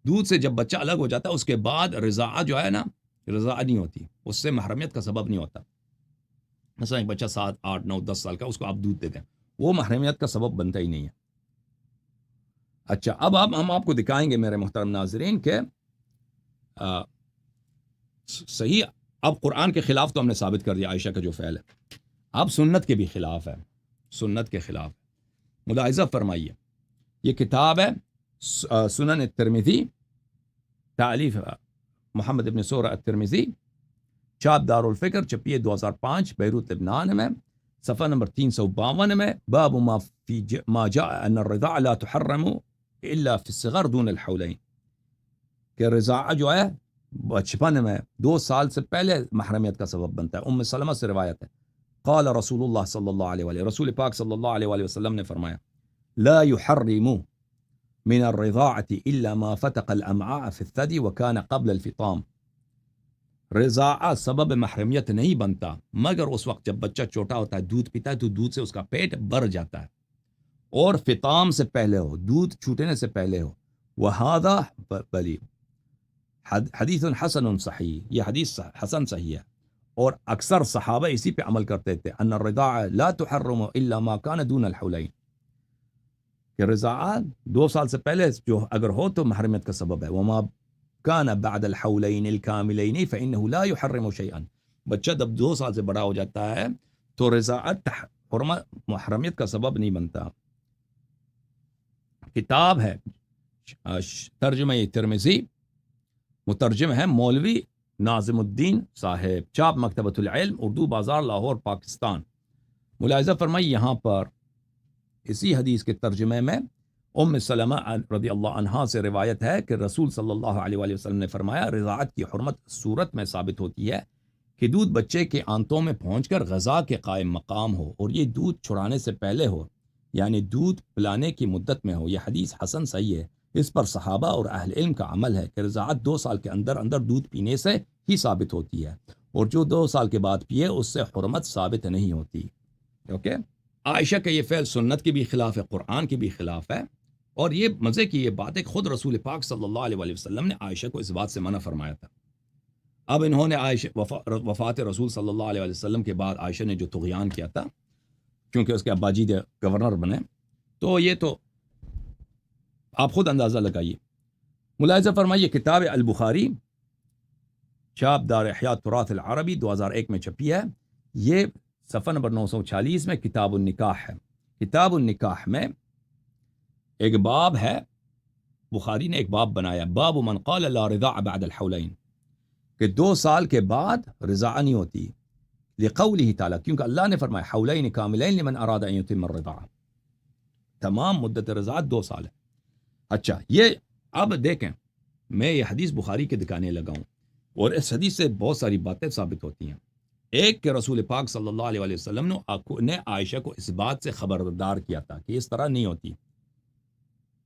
دودھ سے جب بچہ الگ ہو جاتا ہے، اس کے بعد رضاع جو ہے نا، رضاع نہیں ہوتی، اس سے محرمیت کا سبب نہیں ہوتا. مثلا ایک بچہ 7، 8، 9، 10 سال کا، اس کو آپ دودھ دیتے ہیں، وہ محرمیت کا سبب بنتا ہی نہیں ہے. اچھا، اب ہم آپ کو دکھائیں گے میرے محترم ناظرین کہ صحیح. اب قرآن کے خلاف تو ہم نے ثابت کر دیا عائشہ کا جو فعل ہے، اب سنت کے بھی خلاف ہے. سنت کے خلاف ہے۔ ملاحظہ فرمائیے، یہ کتاب ہے سنن الترمذی، تالیف محمد ابن سورہ الترمذی، چاپ دار الفکر، چھپی ہے 2005 بیروت لبنان میں، صفحہ نمبر 352 میں، باب ما جاء ان الرضاع لا تحرم الا في الصغر دون الحولین، کہ رضاع جو ہے بچپن میں 2 سال سے پہلے محرمیت کا سبب بنتا ہے۔ ام سلمہ سے روایت ہے، قال رسول اللہ صلی اللہ علیہ وآلہ، رسول پاک صلی اللہ علیہ وآلہ وسلم نے فرمایا، لا يحرم من الرضاعة الا ما فتق الامعاء في الثدي وكان قبل الفطام، رضاعہ سبب محرمیت نہیں بنتا مگر اس وقت جب بچہ چھوٹا ہوتا ہے، دودھ پیتا ہے تو دودھ سے اس کا پیٹ بھر جاتا ہے، اور فطام سے پہلے ہو، دودھ چھوٹنے سے پہلے ہو۔ وَهَذَا بلی حدیث حسن صحیح، یہ حدیث حسن صحیح ہے، اور اکثر صحابہ اسی پہ عمل کرتے تھے، ان الرضاع لا تحرم الا ما كان دون الحولین، کہ رضاعہ 2 سال سے پہلے جو اگر ہو تو محرمیت کا سبب ہے۔ وما كان بعد الحولین الکاملین فانه لا يحرم شيئا، بچہ جب 2 سال سے بڑا ہو جاتا ہے تو رضاعت محرمیت کا سبب نہیں بنتا۔ کتاب ہے ترجمہ ترمذی، مترجم ہے مولوی ناظم الدین صاحب، چاپ مکتبۃ العلم، اردو بازار، لاہور، پاکستان۔ ملاحظہ فرمائی، یہاں پر اسی حدیث کے ترجمے میں ام سلمہ رضی اللہ عنہا سے روایت ہے کہ رسول صلی اللہ علیہ وآلہ وسلم نے فرمایا، رضاعت کی حرمت صورت میں ثابت ہوتی ہے کہ دودھ بچے کے آنتوں میں پہنچ کر غذا کے قائم مقام ہو، اور یہ دودھ چھڑانے سے پہلے ہو، یعنی دودھ پلانے کی مدت میں ہو۔ یہ حدیث حسن صحیح ہے، اس پر صحابہ اور اہل علم کا عمل ہے کہ رضاعت 2 سال کے اندر اندر دودھ پینے سے ہی ثابت ہوتی ہے، اور جو 2 سال کے بعد پیے اس سے حرمت ثابت نہیں ہوتی۔ اوکے، عائشہ کا یہ فعل سنت کے بھی خلاف ہے، قرآن کے بھی خلاف ہے، اور یہ مزے کی یہ بات ہے کہ خود رسول پاک صلی اللہ علیہ وآلہ وسلم نے عائشہ کو اس بات سے منع فرمایا تھا۔ اب انہوں نے عائشہ وفات رسول صلی اللہ علیہ وآلہ وسلم کے بعد عائشہ نے جو طغیان کیا تھا، کیونکہ اس کے ابا جی گورنر بنے، تو یہ تو آپ خود اندازہ لگائیے۔ ملاحظہ فرمائیے، کتاب البخاری، چاپ دار احیاء تراث العربی، 2001 میں چھپی ہے، یہ صفحہ نمبر 946 میں کتاب النکاح ہے۔ کتاب النکاح میں ایک باب ہے، بخاری نے ایک باب بنایا، باب من قال لا رضاع بعد الحولین، کہ 2 سال کے بعد رضاع نہیں ہوتی، لقوله تعالی، کیونکہ اللہ نے فرمایا حولین کاملین لمن اراد ان یتم الرضاع، تمام مدت رضاعت 2 سال ہے۔ اچھا، یہ اب دیکھیں، میں یہ حدیث بخاری کے دکھانے لگا ہوں، اور اس حدیث سے بہت ساری باتیں ثابت ہوتی ہیں۔ ایک کہ رسول پاک صلی اللہ علیہ وآلہ وسلم نے عائشہ کو اس بات سے خبردار کیا تھا کہ اس طرح نہیں ہوتی،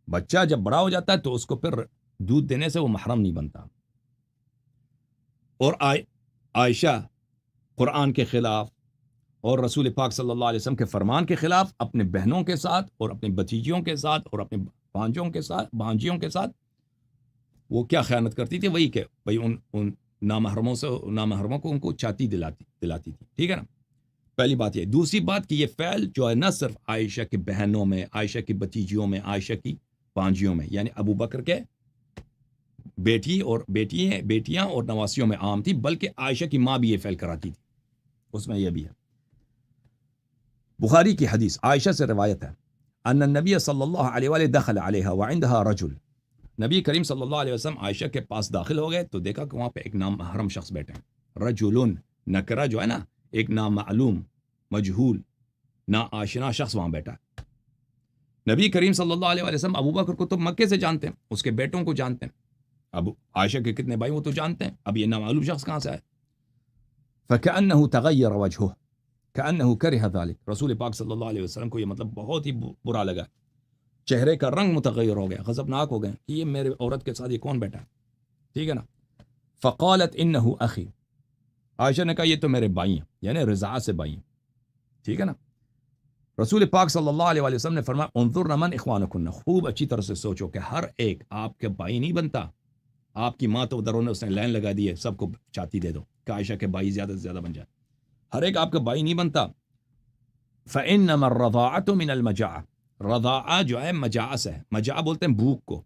بچہ جب بڑا ہو جاتا ہے تو اس کو پھر دودھ دینے سے وہ محرم نہیں بنتا۔ اور عائشہ قرآن کے خلاف اور رسول پاک صلی اللہ علیہ وسلم کے فرمان کے خلاف اپنے بہنوں کے ساتھ اور اپنی بھتیجیوں کے ساتھ اور اپنے بھانجیوں کے ساتھ وہ کیا خیانت کرتی تھی، وہی کہ بھائی ان نامحرموں کو ان کو چاتی دلاتی تھی، ٹھیک ہے نا، پہلی بات یہ۔ دوسری بات کہ یہ فعل جو ہے نہ صرف عائشہ کی بہنوں میں، عائشہ کی بھتیجیوں میں، عائشہ کی بھانجیوں میں، یعنی ابو بکر کے بیٹیاں اور نواسیوں میں عام تھی، بلکہ عائشہ کی ماں بھی یہ فعل کراتی تھی، اس میں یہ بھی ہے۔ بخاری کی حدیث، عائشہ سے روایت ہے، ان النبی صلی اللہ علیہ وآلہ دخل علیہا وعندها رجل، نبی کریم صلی اللہ علیہ وسلم عائشہ کے پاس داخل ہو گئے تو دیکھا کہ وہاں پہ ایک نامحرم شخص بیٹھے ہیں، رجل، نکرہ جو ہے نا، ایک نامعلوم، مجہول، نا آشنا شخص وہاں بیٹھا ہے۔ نبی کریم صلی اللہ علیہ وسلم ابو بکر کو تو مکے سے جانتے ہیں، اس کے بیٹوں کو جانتے ہیں، اب عائشہ کے کتنے بھائی وہ تو جانتے ہیں، اب یہ نامعلوم شخص کہاں سے آئے؟ فَكَأَنَّهُ تَغَيَّرَ وَجْهُهُ كَأَنَّهُ كَرِهَ ذَلِكَ، رسول پاک صلی اللہ علیہ وسلم کو یہ مطلب بہت ہی برا لگا، چہرے کا رنگ متغیر ہو گیا، غضبناک ہو گئے کہ یہ میرے عورت کے ساتھ یہ کون بیٹھا ہے، ٹھیک ہے نا۔ فقالت انه اخی، عائشہ نے کہا یہ تو میرے بھائی ہیں، یعنی رضاع سے بھائی ہیں، ٹھیک ہے نا۔ رسول پاک صلی اللہ علیہ وسلم نے فرمایا انظرن من اخوانکن، خوب اچھی طرح سے سوچو کہ ہر ایک آپ کے بھائی نہیں بنتا، آپ کی ماں تو ادھر اس نے لائن لگا دی ہے، سب کو چاتی دے دو کہ عائشہ کے بھائی زیادہ سے زیادہ بن جائے، ہر ایک آپ کا بھائی نہیں بنتا۔ فانما الرضاعۃ من المجاعہ، رضاعہ جو ہے مجاعہ سے ہے، مجاعہ بولتے ہیں بھوک کو،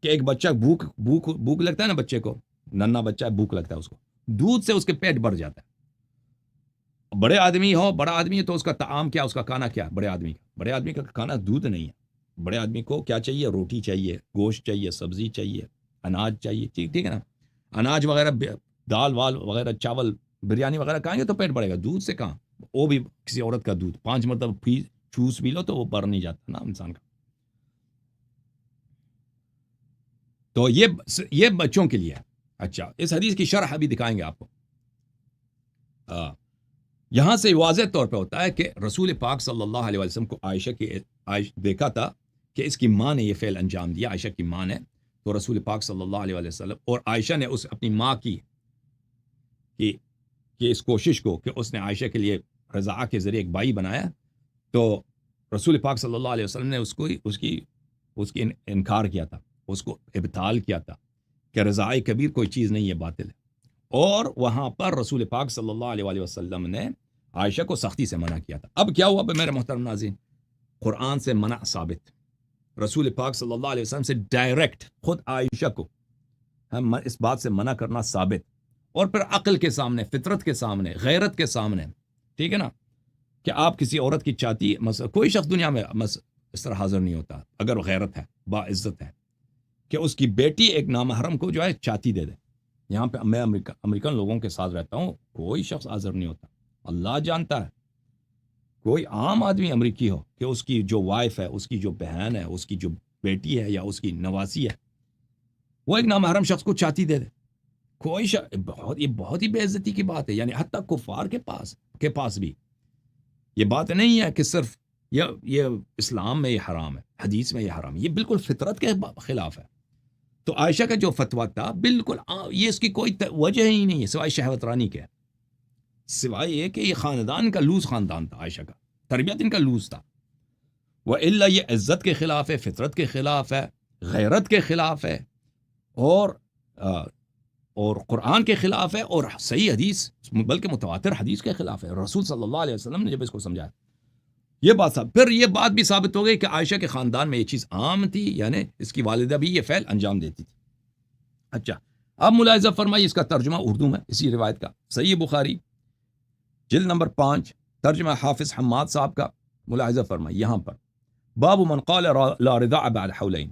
کہ ایک بچہ بھوک لگتا ہے نا، بچے کو، ننا بچہ بھوک لگتا ہے، اس کو دودھ سے اس کے پیٹ بھر جاتا ہے، بڑے آدمی ہو، بڑا آدمی ہے تو اس کا طعام کیا، اس کا کھانا کیا؟ بڑے آدمی کا کھانا دودھ نہیں ہے. بڑے آدمی کو کیا چاہیے؟ روٹی چاہیے، گوشت چاہیے، سبزی چاہیے، اناج چاہیے. ٹھیک ہے نا. اناج وغیرہ، دال وال وغیرہ، چاول، بریانی وغیرہ کھائیں گے تو پیٹ بڑھے گا. دودھ سے کہاں؟ وہ بھی کسی عورت کا دودھ 5 مرتبہ چوس بھی لو تو وہ بڑھ نہیں جاتا نا انسان کا. تو یہ بچوں کے لیے ہے. اچھا، اس حدیث کی شرح بھی دکھائیں گے آپ کو. یہاں سے واضح طور پہ ہوتا ہے کہ رسول پاک صلی اللہ علیہ وسلم کو عائشہ دیکھا تھا کہ اس کی ماں نے یہ فعل انجام دیا. عائشہ کی ماں نے. تو رسول پاک صلی اللہ علیہ وسلم اور عائشہ نے اپنی ماں کی اس کوشش کو کہ اس نے عائشہ کے لیے رضاع کے ذریعے ایک بائی بنایا، تو رسول پاک صلی اللہ علیہ وسلم نے اس کی انکار کیا تھا، اس کو ابطال کیا تھا کہ رضاع کبیر کوئی چیز نہیں ہے، باطل ہے. اور وہاں پر رسول پاک صلی اللہ علیہ وسلم نے عائشہ کو سختی سے منع کیا تھا. اب کیا ہوا میرے محترم ناظرین؟ قرآن سے منع ثابت، رسول پاک صلی اللہ علیہ وسلم سے ڈائریکٹ خود عائشہ کو اس بات سے منع کرنا ثابت، اور پھر عقل کے سامنے، فطرت کے سامنے، غیرت کے سامنے. ٹھیک ہے نا. کہ آپ کسی عورت کی چاہتی، کوئی شخص دنیا میں اس طرح حاضر نہیں ہوتا اگر غیرت ہے، باعزت ہے، کہ اس کی بیٹی ایک نامحرم کو جو ہے چاہتی دے دے. یہاں پہ میں امریکن لوگوں کے ساتھ رہتا ہوں، کوئی شخص حاضر نہیں ہوتا. اللہ جانتا ہے کوئی عام آدمی امریکی ہو کہ اس کی جو وائف ہے، اس کی جو بہن ہے، اس کی جو بیٹی ہے یا اس کی نواسی ہے، وہ ایک نامحرم شخص کو چاہتی دے دے. کوئی یہ بہت ہی بے عزتی کی بات ہے. یعنی حتیٰ کفار کے پاس بھی یہ بات نہیں ہے کہ صرف یہ اسلام میں یہ حرام ہے، حدیث میں یہ حرام ہے، یہ بالکل فطرت کے خلاف ہے. تو عائشہ کا جو فتویٰ تھا بالکل یہ اس کی کوئی وجہ ہی نہیں ہے سوائے شہوت رانی کے، سوائے یہ کہ یہ خاندان کا لوز خاندان تھا، عائشہ کا تربیت ان کا لوز تھا. وَإِلَّا یہ عزت کے خلاف ہے، فطرت کے خلاف ہے، غیرت کے خلاف ہے، اور قرآن کے خلاف ہے، اور صحیح حدیث بلکہ متواتر حدیث کے خلاف ہے. رسول صلی اللہ علیہ وسلم نے جب اس کو سمجھایا یہ بات پھر یہ بات بھی ثابت ہو گئی کہ عائشہ کے خاندان میں یہ چیز عام تھی، یعنی اس کی والدہ بھی یہ فعل انجام دیتی تھی. اچھا، اب ملاحظہ فرمائیے اس کا ترجمہ اردو میں اسی روایت کا. صحیح بخاری جلد نمبر 5 ترجمہ حافظ حماد صاحب کا. ملاحظہ فرمائیے یہاں پر باب من قال لا رضاع بعد حولین،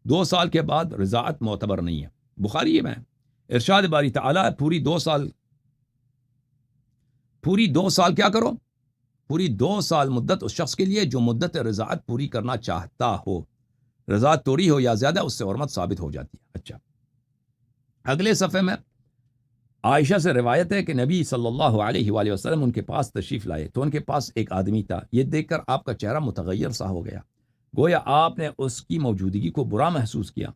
2 سال کے بعد رضاعت معتبر نہیں ہے. بخاری میں ارشاد باری تعالیٰ پوری 2 سال کیا کرو؟ پوری 2 سال مدت اس شخص کے لیے جو مدت رضاعت پوری کرنا چاہتا ہو، رضاعت توڑی ہو یا زیادہ، اس سے حرمت ثابت ہو جاتی ہے. اچھا، اگلے صفحے میں عائشہ سے روایت ہے کہ نبی صلی اللہ علیہ وآلہ وسلم ان کے پاس تشریف لائے تو ان کے پاس ایک آدمی تھا. یہ دیکھ کر آپ کا چہرہ متغیر سا ہو گیا، گویا آپ نے اس کی موجودگی کو برا محسوس کیا.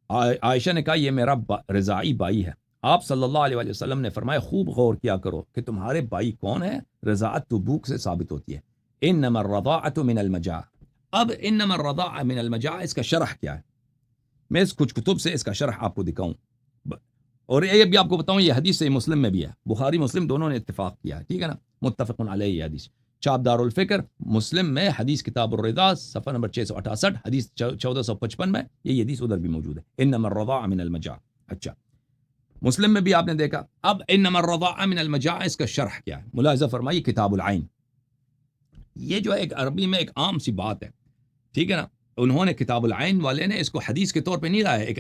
عائشہ نے کہا یہ میرا رضاعی بھائی ہے. آپ صلی اللہ علیہ وآلہ وسلم نے فرمایا خوب غور کیا کرو کہ تمہارے بھائی کون ہے. رضاعت تو بھوک سے ثابت ہوتی ہے. انما الرضاعۃ من المجاع. اب انما الرضاعۃ من المجاع اس کا شرح کیا ہے؟ میں کچھ کتب سے اس کا شرح آپ کو دکھاؤں، اور یہ بھی آپ کو بتاؤں یہ حدیث صحیح مسلم میں بھی ہے. بخاری مسلم دونوں نے اتفاق کیا ہے. ٹھیک ہے نا، متفق علیہ یہ حدیث. چاپ دار الفکر مسلم میں حدیث کتاب الرضاع صفحہ نمبر 668 حدیث 1455 میں یہ حدیث ادھر بھی موجود ہے. انما الرضاع من المجاع. اچھا، مسلم میں بھی آپ نے دیکھا. اب انما الرضاع من المجاع اس کا شرح کیا ہے؟ ملاحظہ فرمائیے کتاب العین. یہ جو ایک عربی میں ایک عام سی بات ہے، ٹھیک ہے نا. انہوں نے کتاب العین والے نے اس کو حدیث کے طور پہ نہیں لایا، ایک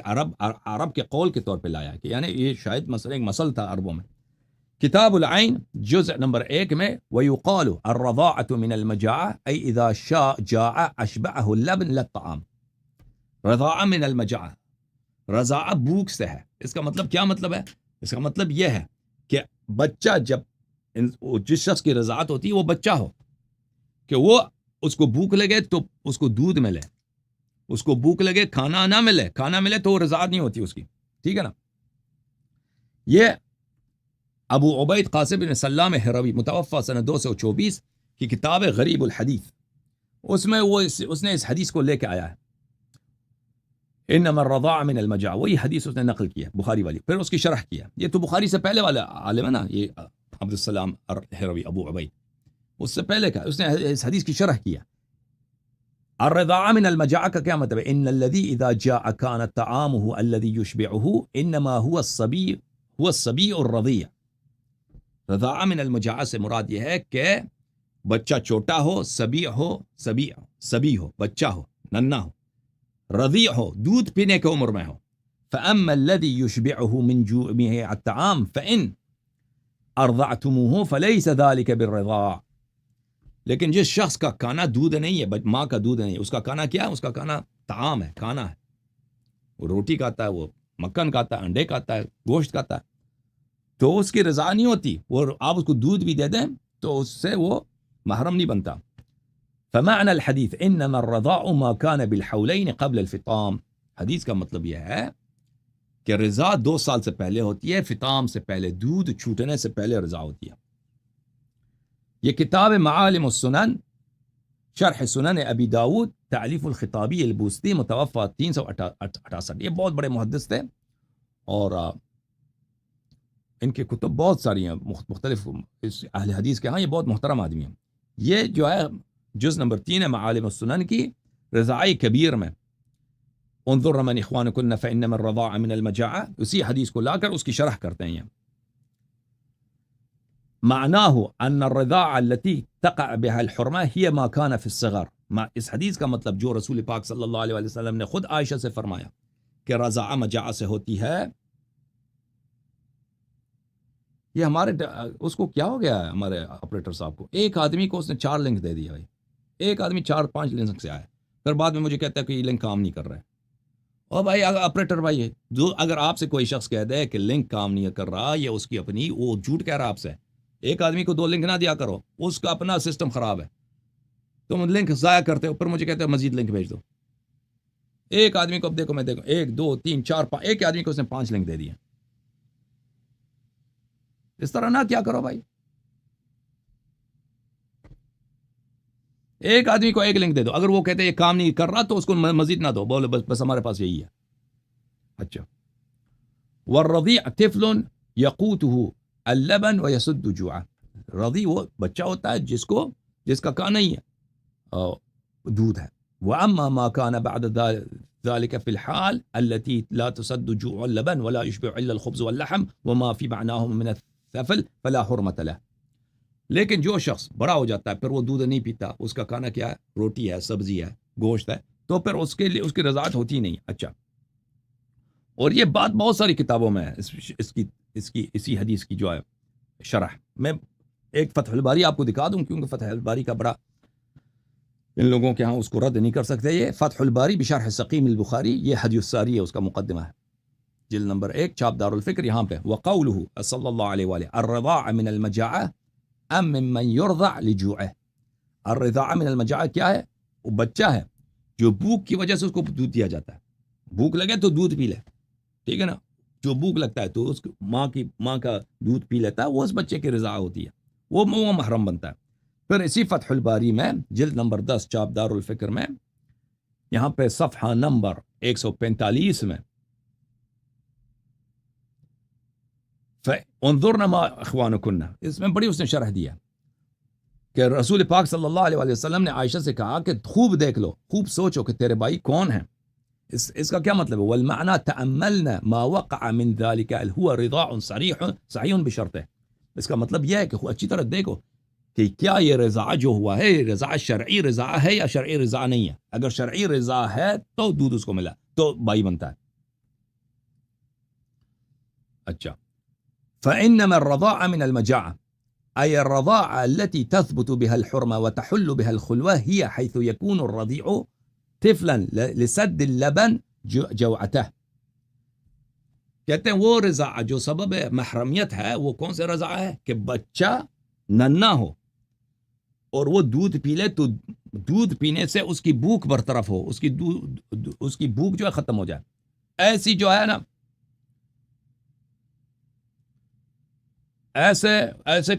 عرب کے قول کے طور پہ لایا کہ یعنی یہ شاید مثلا ایک مسل تھا عربوں میں. کتاب العین جزء نمبر 1 میں وَيُقَالُ الرَّضَاعَةُ مِنَ الْمَجَاعَةِ أي إِذَا جَاعَ أَشْبَعَهُ اللَّبْنُ لَلطَّعَامِ. رضاع من المجاع، رضاع بھوک سے ہے. اس کا مطلب کیا مطلب ہے؟ اس کا مطلب یہ ہے کہ بچہ جب جس شخص کی رضاعت ہوتی ہے وہ بچہ ہو کہ وہ اس کو بھوک لگے تو اس کو دودھ ملے، اس کو بھوک لگے کھانا نہ ملے، کھانا ملے تو وہ رضاعت نہیں ہوتی اس کی. ٹھیک ہے نا. یہ ابو عبید قاسم بن سلام ہروی متوفى سنہ 224 کی کتاب غریب الحدیث، اس میں اس نے اس حدیث کو لے کے آیا ہے. انما الرضاع من المجاع، وہی حدیث اس نے نقل کیا بخاری والی، پھر اس کی شرح کیا. یہ تو بخاری سے پہلے والا عالم ہے نا، یہ عبد السلام ہروی ابو عبید، اس سے پہلے کا اس نے اس حدیث کی شرح کیا. الرضاع من المجاع کا کیا مطلب ہے؟ ان الذي اذا جاء كان طعامه الذي يشبعه انما هو الصبي الرضيع. رضاع من المجاعہ سے مراد یہ ہے کہ بچہ چھوٹا ہو، سبی ہو، بچہ ہو، ننھا ہو، رضیع ہو، دودھ پینے کی عمر میں ہو. فأما الذي يشبعه من جوعه الطعام فإن أرضعتموه فليس ذلك بالرضاع. لیکن جس شخص کا کھانا دودھ نہیں ہے، ماں کا دودھ نہیں ہے، اس کا کھانا کیا ہے؟ اس کا کھانا طعام ہے، کھانا ہے. وہ روٹی کھاتا ہے، وہ مکھن کھاتا ہے، انڈے کھاتا ہے، گوشت کھاتا ہے، تو اس کی رضا نہیں ہوتی. وہ آپ اس کو دودھ بھی دے دیں تو اس سے وہ محرم نہیں بنتا. فمعنى الحديث انما الرضاع ما كان بالحولين قبل الفطام. حدیث کا مطلب یہ ہے کہ رضا 2 سال سے پہلے ہوتی ہے، فطام سے پہلے، دودھ چھوٹنے سے پہلے رضا ہوتی ہے. یہ کتاب معالم السنن شرح سنن ابی داود تالیف الخطابی البوستی متوفى 368. یہ بہت بڑے محدث تھے اور ان کے کتب بہت ساری ہیں مختلف اہل حدیث کے ہاں. یہ بہت محترم آدمی ہیں. یہ جو ہے جز نمبر 3 ہے معالم السنن کی رضاعی کبیر میں. انظر من اخوانکن فانما الرضاع من المجاعہ، اسی حدیث کو لا کر اس کی شرح کرتے ہیں. معناه ان الرضاعة التي تقع بها الحرمة هي ما كان في الصغر. اس حدیث کا مطلب جو رسول پاک صلی اللہ علیہ وسلم نے خود عائشہ سے فرمایا کہ رضاعہ مجاعہ سے ہوتی ہے. یہ ہمارے اس کو کیا ہو گیا ہے ہمارے آپریٹر صاحب کو، ایک آدمی کو اس نے 4 لنک دے دیا. بھائی ایک آدمی 4-5 لنک سے آیا، پھر بعد میں مجھے کہتا ہے کہ یہ لنک کام نہیں کر رہا ہے. اور بھائی آپریٹر بھائی جو اگر آپ سے کوئی شخص کہہ دے کہ لنک کام نہیں کر رہا، یہ اس کی اپنی وہ جھوٹ کہہ رہا آپ سے. ایک آدمی کو 2 لنک نہ دیا کرو، اس کا اپنا سسٹم خراب ہے. تم لنک ضائع کرتے ہو، پھر مجھے کہتے ہو مزید لنک بھیج دو. ایک آدمی کو اب دیکھو، میں دیکھو 1 2 3 4 5، ایک آدمی کو اس نے 5 لنک دے دیے. اس طرح نہ کیا کرو بھائی. ایک آدمی کو 1 لنک دے دو، اگر وہ کہتے ہیں یہ کام نہیں کر رہا تو اس کو مزید نہ دو، بولو بس ہمارے پاس یہی ہے. اچھا. والرضيع طفل يقوته اللبن ويسد جوعه. رضیع وہ بچہ ہوتا ہے جس کا کھانا نہیں ہے، دودھ ہے. واما ما كان بعد ذلك في الحال التي لا تسد جوع اللبن ولا يشبع الا الخبز واللحم وما في معناهم من الثفل فلا حرمة له. لیکن جو شخص بڑا ہو جاتا ہے پھر وہ دودھ نہیں پیتا، اس کا کھانا کیا ہے؟ روٹی ہے، سبزی ہے، گوشت ہے، تو پھر اس کے لیے اس کی رضاعت ہوتی نہیں. اچھا. اور یہ بات بہت ساری کتابوں میں ہے اسی حدیث کی جو ہے شرح. میں ایک فتح الباری آپ کو دکھا دوں، کیونکہ فتح الباری کا بڑا ان لوگوں کے ہاں اس کو رد نہیں کر سکتے. یہ فتح الباری بشرح سقیم البخاری، یہ حدیث الساری ہے، اس کا مقدمہ ہے، جلد نمبر 1، چھاپ دار الفکر. یہاں پہ وقوله صلی اللہ علیہ وآلہ الرضاع من المجاعہ ام ممن يرضع لجوعه. الرضاع من المجاعہ کیا ہے؟ وہ بچہ ہے جو بھوک کی وجہ سے اس کو دودھ دیا جاتا ہے. بھوک لگے تو دودھ پی لے، ٹھیک ہے نا. جو بھوک لگتا ہے تو اس ماں کا دودھ پی لیتا ہے، وہ اس بچے کی رضاع ہوتی ہے، وہ محرم بنتا ہے. پھر اسی فتح الباری میں جلد نمبر 10 چھاپ دار الفکر میں یہاں پہ صفحہ نمبر 145 میں انظرنا ما اخوانکن، اس میں بڑی اس نے شرح دیا کہ رسول پاک صلی اللہ علیہ وسلم نے عائشہ سے کہا کہ خوب دیکھ لو، خوب سوچو کہ تیرے بھائی کون ہیں. اس کا کیا مطلب ہے؟ والمعنى تأملنا ما وقع من ذلك هو رضاع صحیح بشرطه. اس کا مطلب یہ ہے کہ اچھی طرح دیکھو کہ کیا یہ رضاع جو ہوا ہے رضاع شرعی رضاع ہے یا شرعی رضاع نہیں ہے. اگر شرعی رضاع ہے تو دودھ اس کو ملا تو بھائی بنتا ہے. اچھا. فإنما الرضاع من المجاعة أي الرضاعة التي تثبت بها الحرمة وتحل بها الخلوة هي حيث يكون الرضيع طفلا لسد اللبن جوعته. کہتے ہیں وہ رضاع جو سبب محرمیت ہے وہ کون سے رضاع ہے؟ کہ بچہ ننھا ہو اور وہ دودھ پی لے تو دودھ پینے سے اس کی بھوک برطرف ہو، اس کی بھوک جو ہے ختم ہو جائے. ایسی جو ہے نا، ایسے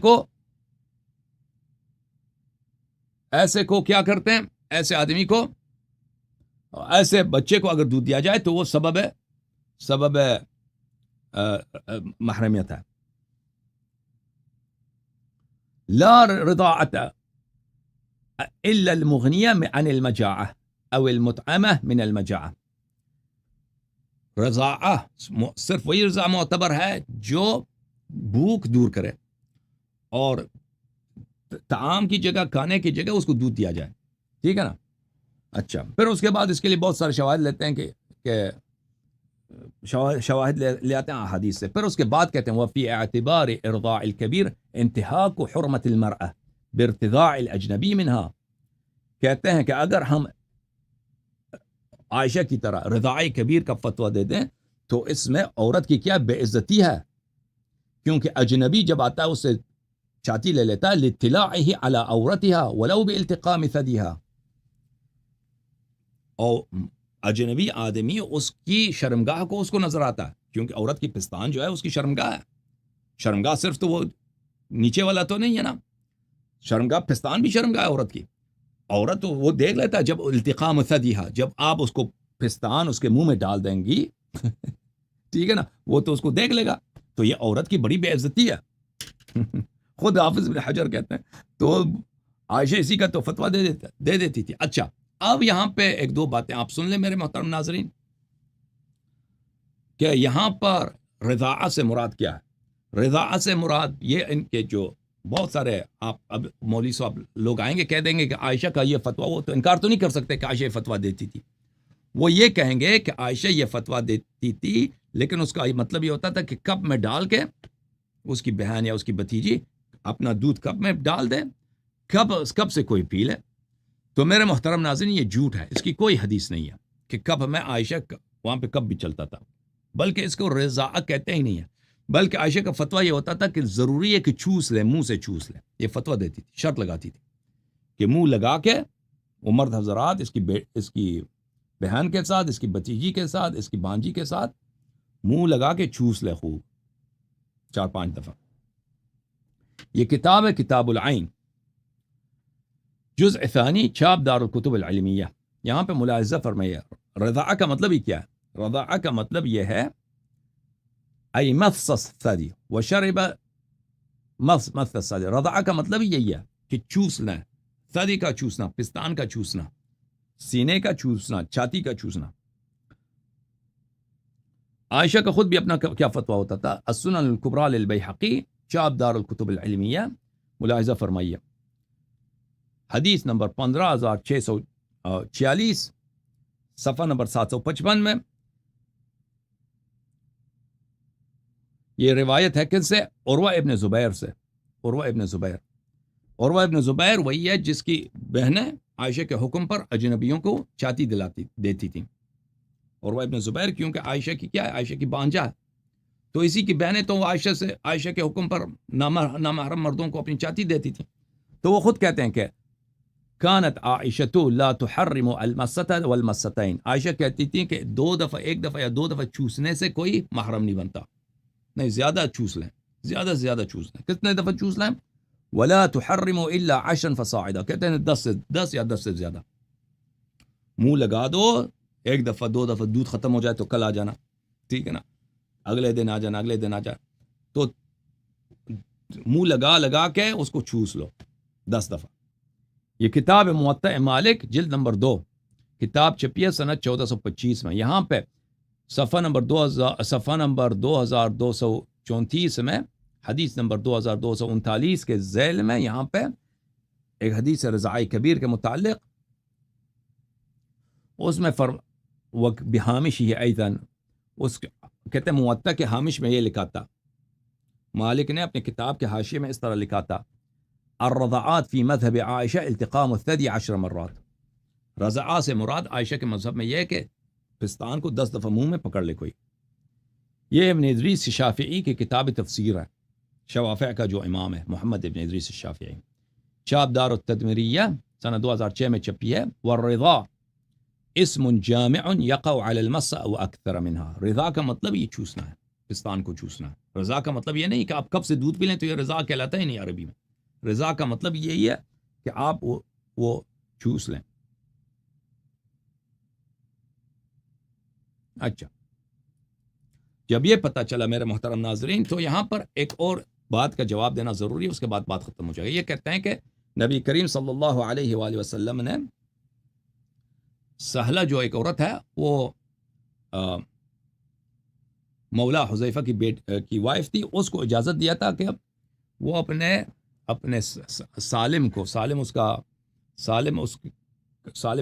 کو کیا کرتے ہیں؟ ایسے آدمی کو، ایسے بچے کو اگر دودھ دیا جائے تو وہ سبب محرمیت ہے. لا رضاعة الا المغنية عن المجاعة او المطعمة من المجاعة. رضاعہ صرف وہی رضاع معتبر ہے جو بھوک دور کرے اور طعام کی جگہ، کھانے کی جگہ اس کو دودھ دیا جائے، ٹھیک ہے نا. اچھا، پھر اس کے بعد اس کے لیے بہت سارے شواہد لیتے ہیں کہ شواہد لے آتے ہیں احادیث سے. پھر اس کے بعد کہتے ہیں وفی اعتبار ارضاء الکبیر انتہاک حرمت المرأة بارتضاع الاجنبی منها، کہتے ہیں کہ اگر ہم عائشہ کی طرح رضاع کبیر کا فتویٰ دے دیں تو اس میں عورت کی کیا بے عزتی ہے، کیونکہ اجنبی جب آتا ہے اس سے چھاتی لے لیتا ہے لاطلاعه على عورتها ولو بالتقام ثديها، اور اجنبی آدمی اس کی شرمگاہ کو اس کو نظر آتا ہے، کیونکہ عورت کی پستان جو ہے اس کی شرمگاہ ہے. شرمگاہ صرف تو وہ نیچے والا تو نہیں ہے نا، شرمگاہ پستان بھی شرمگاہ ہے عورت کی. عورت تو وہ دیکھ لیتا ہے جب التقام ثدیہا، جب آپ اس کو پستان اس کے منہ میں ڈال دیں گی ٹھیک ہے نا، وہ تو اس کو دیکھ لے گا. تو یہ عورت کی بڑی بے عزتی ہے. خود حافظ بن حجر کہتے ہیں. تو عائشہ اسی کا تو فتویٰ دے دیتی تھی. اچھا، اب یہاں پہ ایک دو باتیں آپ سن لیں میرے محترم ناظرین، کہ یہاں پر رضاعت سے مراد کیا ہے. رضاعت سے مراد یہ ان کے جو بہت سارے آپ اب مولوی صاحب لوگ آئیں گے کہہ دیں گے کہ عائشہ کا یہ فتویٰ، وہ تو انکار تو نہیں کر سکتے کہ عائشہ یہ فتویٰ دیتی تھی. وہ یہ کہیں گے کہ عائشہ یہ فتویٰ دیتی تھی، لیکن اس کا مطلب یہ ہوتا تھا کہ کپ میں ڈال کے اس کی بہن یا اس کی بھتیجی اپنا دودھ کپ میں ڈال دے، کپ سے کوئی پی لے. تو میرے محترم ناظرین یہ جھوٹ ہے، اس کی کوئی حدیث نہیں ہے کہ کپ میں عائشہ وہاں پہ کپ بھی چلتا تھا، بلکہ اس کو رضاعت کہتے ہی نہیں ہے. بلکہ عائشہ کا فتویٰ یہ ہوتا تھا کہ ضروری ہے کہ چوس لے، منہ سے چوس لے. یہ فتویٰ دیتی تھی، شرط لگاتی تھی کہ منہ لگا کے وہ مرد حضرات اس کی بہن کے ساتھ، اس کی بھتیجی کے ساتھ، اس کی بانجی کے ساتھ منہ لگا کے چوس لے خوب 4-5 دفعہ. یہ کتاب ہے کتاب العین، جزء ثانی، چھاپ دار الکتب العلمیہ. یہاں پہ ملاحظہ فرمائیے، رضاع کا مطلب ہی کیا ہے؟ رضاع کا مطلب یہ ہے ای مص الثدی وشرب مص الثدی. رضاع کا مطلب ہی یہی ہے کہ چوسنا، ثدی کا چوسنا، پستان کا چوسنا، سینے کا چوسنا، چھاتی کا چوسنا. عائشہ کا خود بھی اپنا کیا فتویٰ ہوتا تھا؟ السنن الکبریٰ للبیہقی، چھاپ دار الکتب العلمیہ. ملاحظہ فرمائیے، حدیث نمبر 15646، صفحہ نمبر 755 میں یہ روایت ہے کن سے؟ عروہ ابن زبیر سے. عروہ ابن زبیر، عروہ ابن زبیر وہی ہے جس کی بہنیں عائشہ کے حکم پر اجنبیوں کو چھاتی دیتی تھیں. عروہ ابن زبیر کیونکہ عائشہ کی کیا ہے؟ عائشہ کی بانجا ہے، تو اسی کی بہنیں تو عائشہ کے حکم پر نامحرم مردوں کو اپنی چھاتی دیتی تھیں. تو وہ خود کہتے ہیں کہ کانت عائشہ لا تحرم المسۃ والمسۃین. عائشہ کہتی تھی کہ ایک دفعہ یا 2 دفعہ چوسنے سے کوئی محرم نہیں بنتا، نہیں زیادہ چوس لیں، زیادہ سے زیادہ چوس لیں. کتنے دفعہ چوس لیں؟ ولا تحرم الا 10 فصاعدا، کہتے ہیں 10 یا 10 سے زیادہ. منہ لگا دو، 1 دفعہ 2 دفعہ دودھ ختم ہو جائے تو کل آ جانا، ٹھیک ہے نا، اگلے دن آ جانا، اگلے دن آ جائے، تو منہ لگا کے اس کو چوس لو 10 دفعہ. یہ کتاب موطأ مالک جلد نمبر 2، کتاب چھپی ہے سنت 1425 میں. یہاں پہ صفحہ نمبر 2234 میں، حدیث نمبر 2239 کے ذیل میں یہاں پہ ایک حدیث رضاع کبیر کے متعلق، اس میں بحامش ہی ایضاً، اس کہتے ہیں موطأ کے حامش میں یہ لکھا تھا، مالک نے اپنے کتاب کے حاشیے میں اس طرح لکھا تھا، الرضاعات فی مذہب عائشہ التقام الثدی 10 مرات. رضاع سے مراد عائشہ کے مذہب میں یہ ہے کہ پستان کو 10 دفعہ منہ میں پکڑ لے کوئی. یہ ابن ادریس شافعی کی کتاب تفسیر ہے، شوافع کا جو امام ہے محمد ابن ادریس الشافعی. چھاپ دار التدمریہ سنہ 2006 میں چھپی ہے. والرضاع اسم جامع یقع علی المس او اکثر منها. رضا کا مطلب یہ چوسنا ہے، پستان کو چوسنا ہے. رضا کا مطلب یہ نہیں کہ آپ کب سے دودھ پی لیں تو یہ رضا کہلاتا ہی نہیں عربی میں. رضا کا مطلب یہی ہے کہ آپ وہ چوس لیں. اچھا، جب یہ پتہ چلا میرے محترم ناظرین، تو یہاں پر ایک اور بات کا جواب دینا ضروری ہے، اس کے بعد بات ختم ہو جائے گی. یہ کہتے ہیں کہ نبی کریم صلی اللہ علیہ وآلہ وسلم نے سہلہ جو ایک عورت ہے، وہ مولا حذیفہ کی وائف تھی، اس کو اجازت دیا تھا کہ وہ اپنے اپنے سالم کو، سالم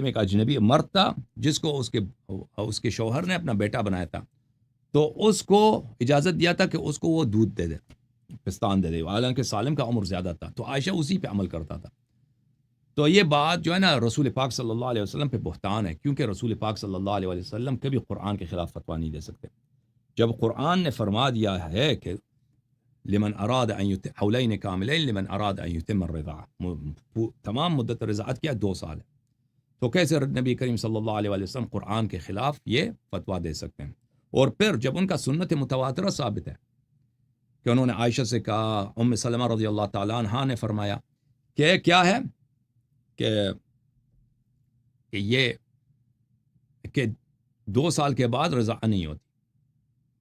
ایک اجنبی مرد تھا جس کو اس کے شوہر نے اپنا بیٹا بنایا تھا، تو اس کو اجازت دیا تھا کہ اس کو وہ دودھ دے دے، پستان دے دے، حالانکہ سالم کا عمر زیادہ تھا، تو عائشہ اسی پہ عمل کرتا تھا. تو یہ بات جو ہے نا رسول پاک صلی اللہ علیہ وسلم پہ بہتان ہے، کیونکہ رسول پاک صلی اللہ علیہ وسلم کبھی قرآن کے خلاف فتویٰ نہیں دے سکتے. جب قرآن نے فرما دیا ہے کہ لمن اراد ان حولین کاملین لمن اراد ان یتم الرضاعہ، تمام مدت رضاعت کیا 2 سال ہے، تو کیسے نبی کریم صلی اللہ علیہ وسلم قرآن کے خلاف یہ فتویٰ دے سکتے ہیں؟ اور پھر جب ان کا سنت متواترہ ثابت ہے کہ انہوں نے عائشہ سے کہا، ام سلمہ رضی اللہ تعالیٰ عنہا نے فرمایا کہ کیا ہے کہ یہ کہ 2 سال کے بعد رضاعت نہیں ہوتی،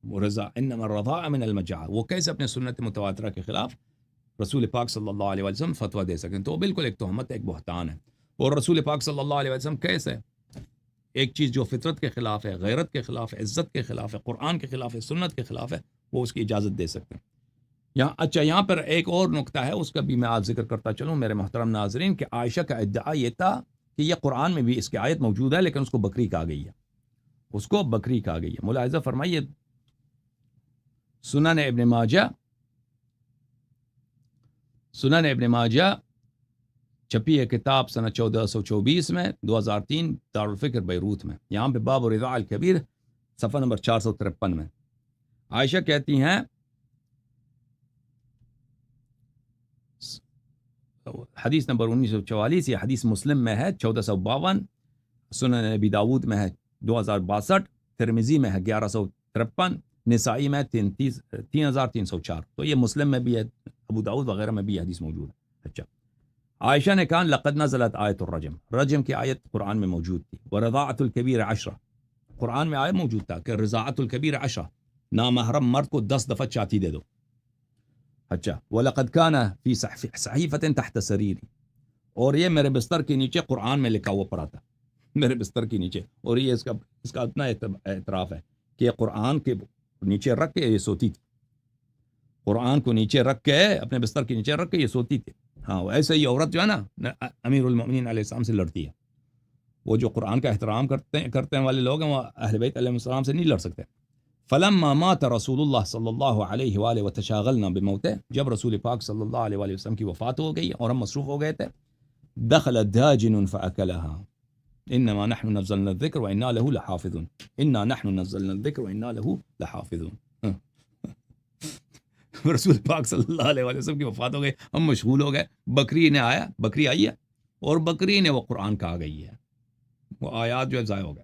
وہ رضا انما الرضاع من المجاعہ، وہ کیسے اپنے سنت متواترہ کے خلاف رسول پاک صلی اللہ علیہ وسلم فتویٰ دے سکیں؟ تو بالکل ایک تہمت، ایک بہتان ہے. اور رسول پاک صلی اللہ علیہ وسلم کیسے ایک چیز جو فطرت کے خلاف ہے، غیرت کے خلاف ہے، عزت کے خلاف ہے، قرآن کے خلاف ہے، سنت کے خلاف ہے، وہ اس کی اجازت دے سکتے ہیں. یہاں پر ایک اور نقطہ ہے، اس کا بھی میں آج ذکر کرتا چلوں میرے محترم ناظرین، کہ عائشہ کا ادعا یہ تھا کہ یہ قرآن میں بھی اس کی آیت موجود ہے، لیکن اس کو بکری کہا گئی ہے، اس کو بکری کہا گئی ہے. ملاحظہ فرمائیے، سنن ابن ماجہ چھپی ہے کتاب سنہ 1424 میں، 2003 دارالفکر بیروت میں. یہاں پہ باب الرضاع الکبیر صفحہ نمبر 453 میں عائشہ کہتی ہیں، حدیث نمبر 1944، یہ حدیث مسلم میں ہے 1452، سنن نبی داود میں ہے 2062، ترمذی میں ہے 1153، نسائی میں 3304. تو یہ مسلم میں بھی ہے، ابو داود وغیرہ میں بھی یہ حدیث موجود ہے. اچھا، عائشہ نے کہا لقد نزلت آیت الرجم، رجم کی آیت قرآن میں موجود تھی. ورضاعت الکبیر 10، قرآن میں آیت موجود تھا کہ رضاعت الکبیر 10، نامحرم مرد کو 10 دفعہ چاتی دے دو. اچھا، وَلَقَدْ كَانَ فِي صَحِيفَةٍ تَحْتَ سَرِيرِ، اور یہ میرے بستر کے نیچے قرآن میں لکھا ہوا پڑا تھا، میرے بستر کے نیچے. اور یہ اس کا اتنا اعتراف ہے کہ یہ قرآن کے نیچے رکھ کے یہ سوتی تھی، قرآن کو نیچے رکھ کے اپنے بستر کے نیچے رکھ کے یہ سوتی تھی. ہاں، ایسے ہی عورت جو ہے نا امیر المؤمنین علیہ السلام سے لڑتی ہے. وہ جو قرآن کا احترام کرتے والے لوگ ہیں، وہ اہل بیت علیہ السلام سے نہیں لڑ سکتے. فلما مات رسول اللہ صلی اللہ علیہ وآلہ وتشاغلنا بموتہ، جب رسول پاک صلی اللہ علیہ وآلہ وسلم کی وفات ہو گئی اور ہم مصروف ہو گئے تھے، دخل داجن فاکلها، انما نحن نزلنا الذکر وانا له لحافظون، انا نحن نزلنا الذکر وانا له لحافظون. رسول پاک صلی اللہ علیہ وآلہ وسلم کی وفات ہو گئی، ہم مشغول ہو گئے، بکری آئی ہے، اور بکری نے وہ قرآن کہا گئی ہے، وہ آیات جو ہے ضائع ہو گئے.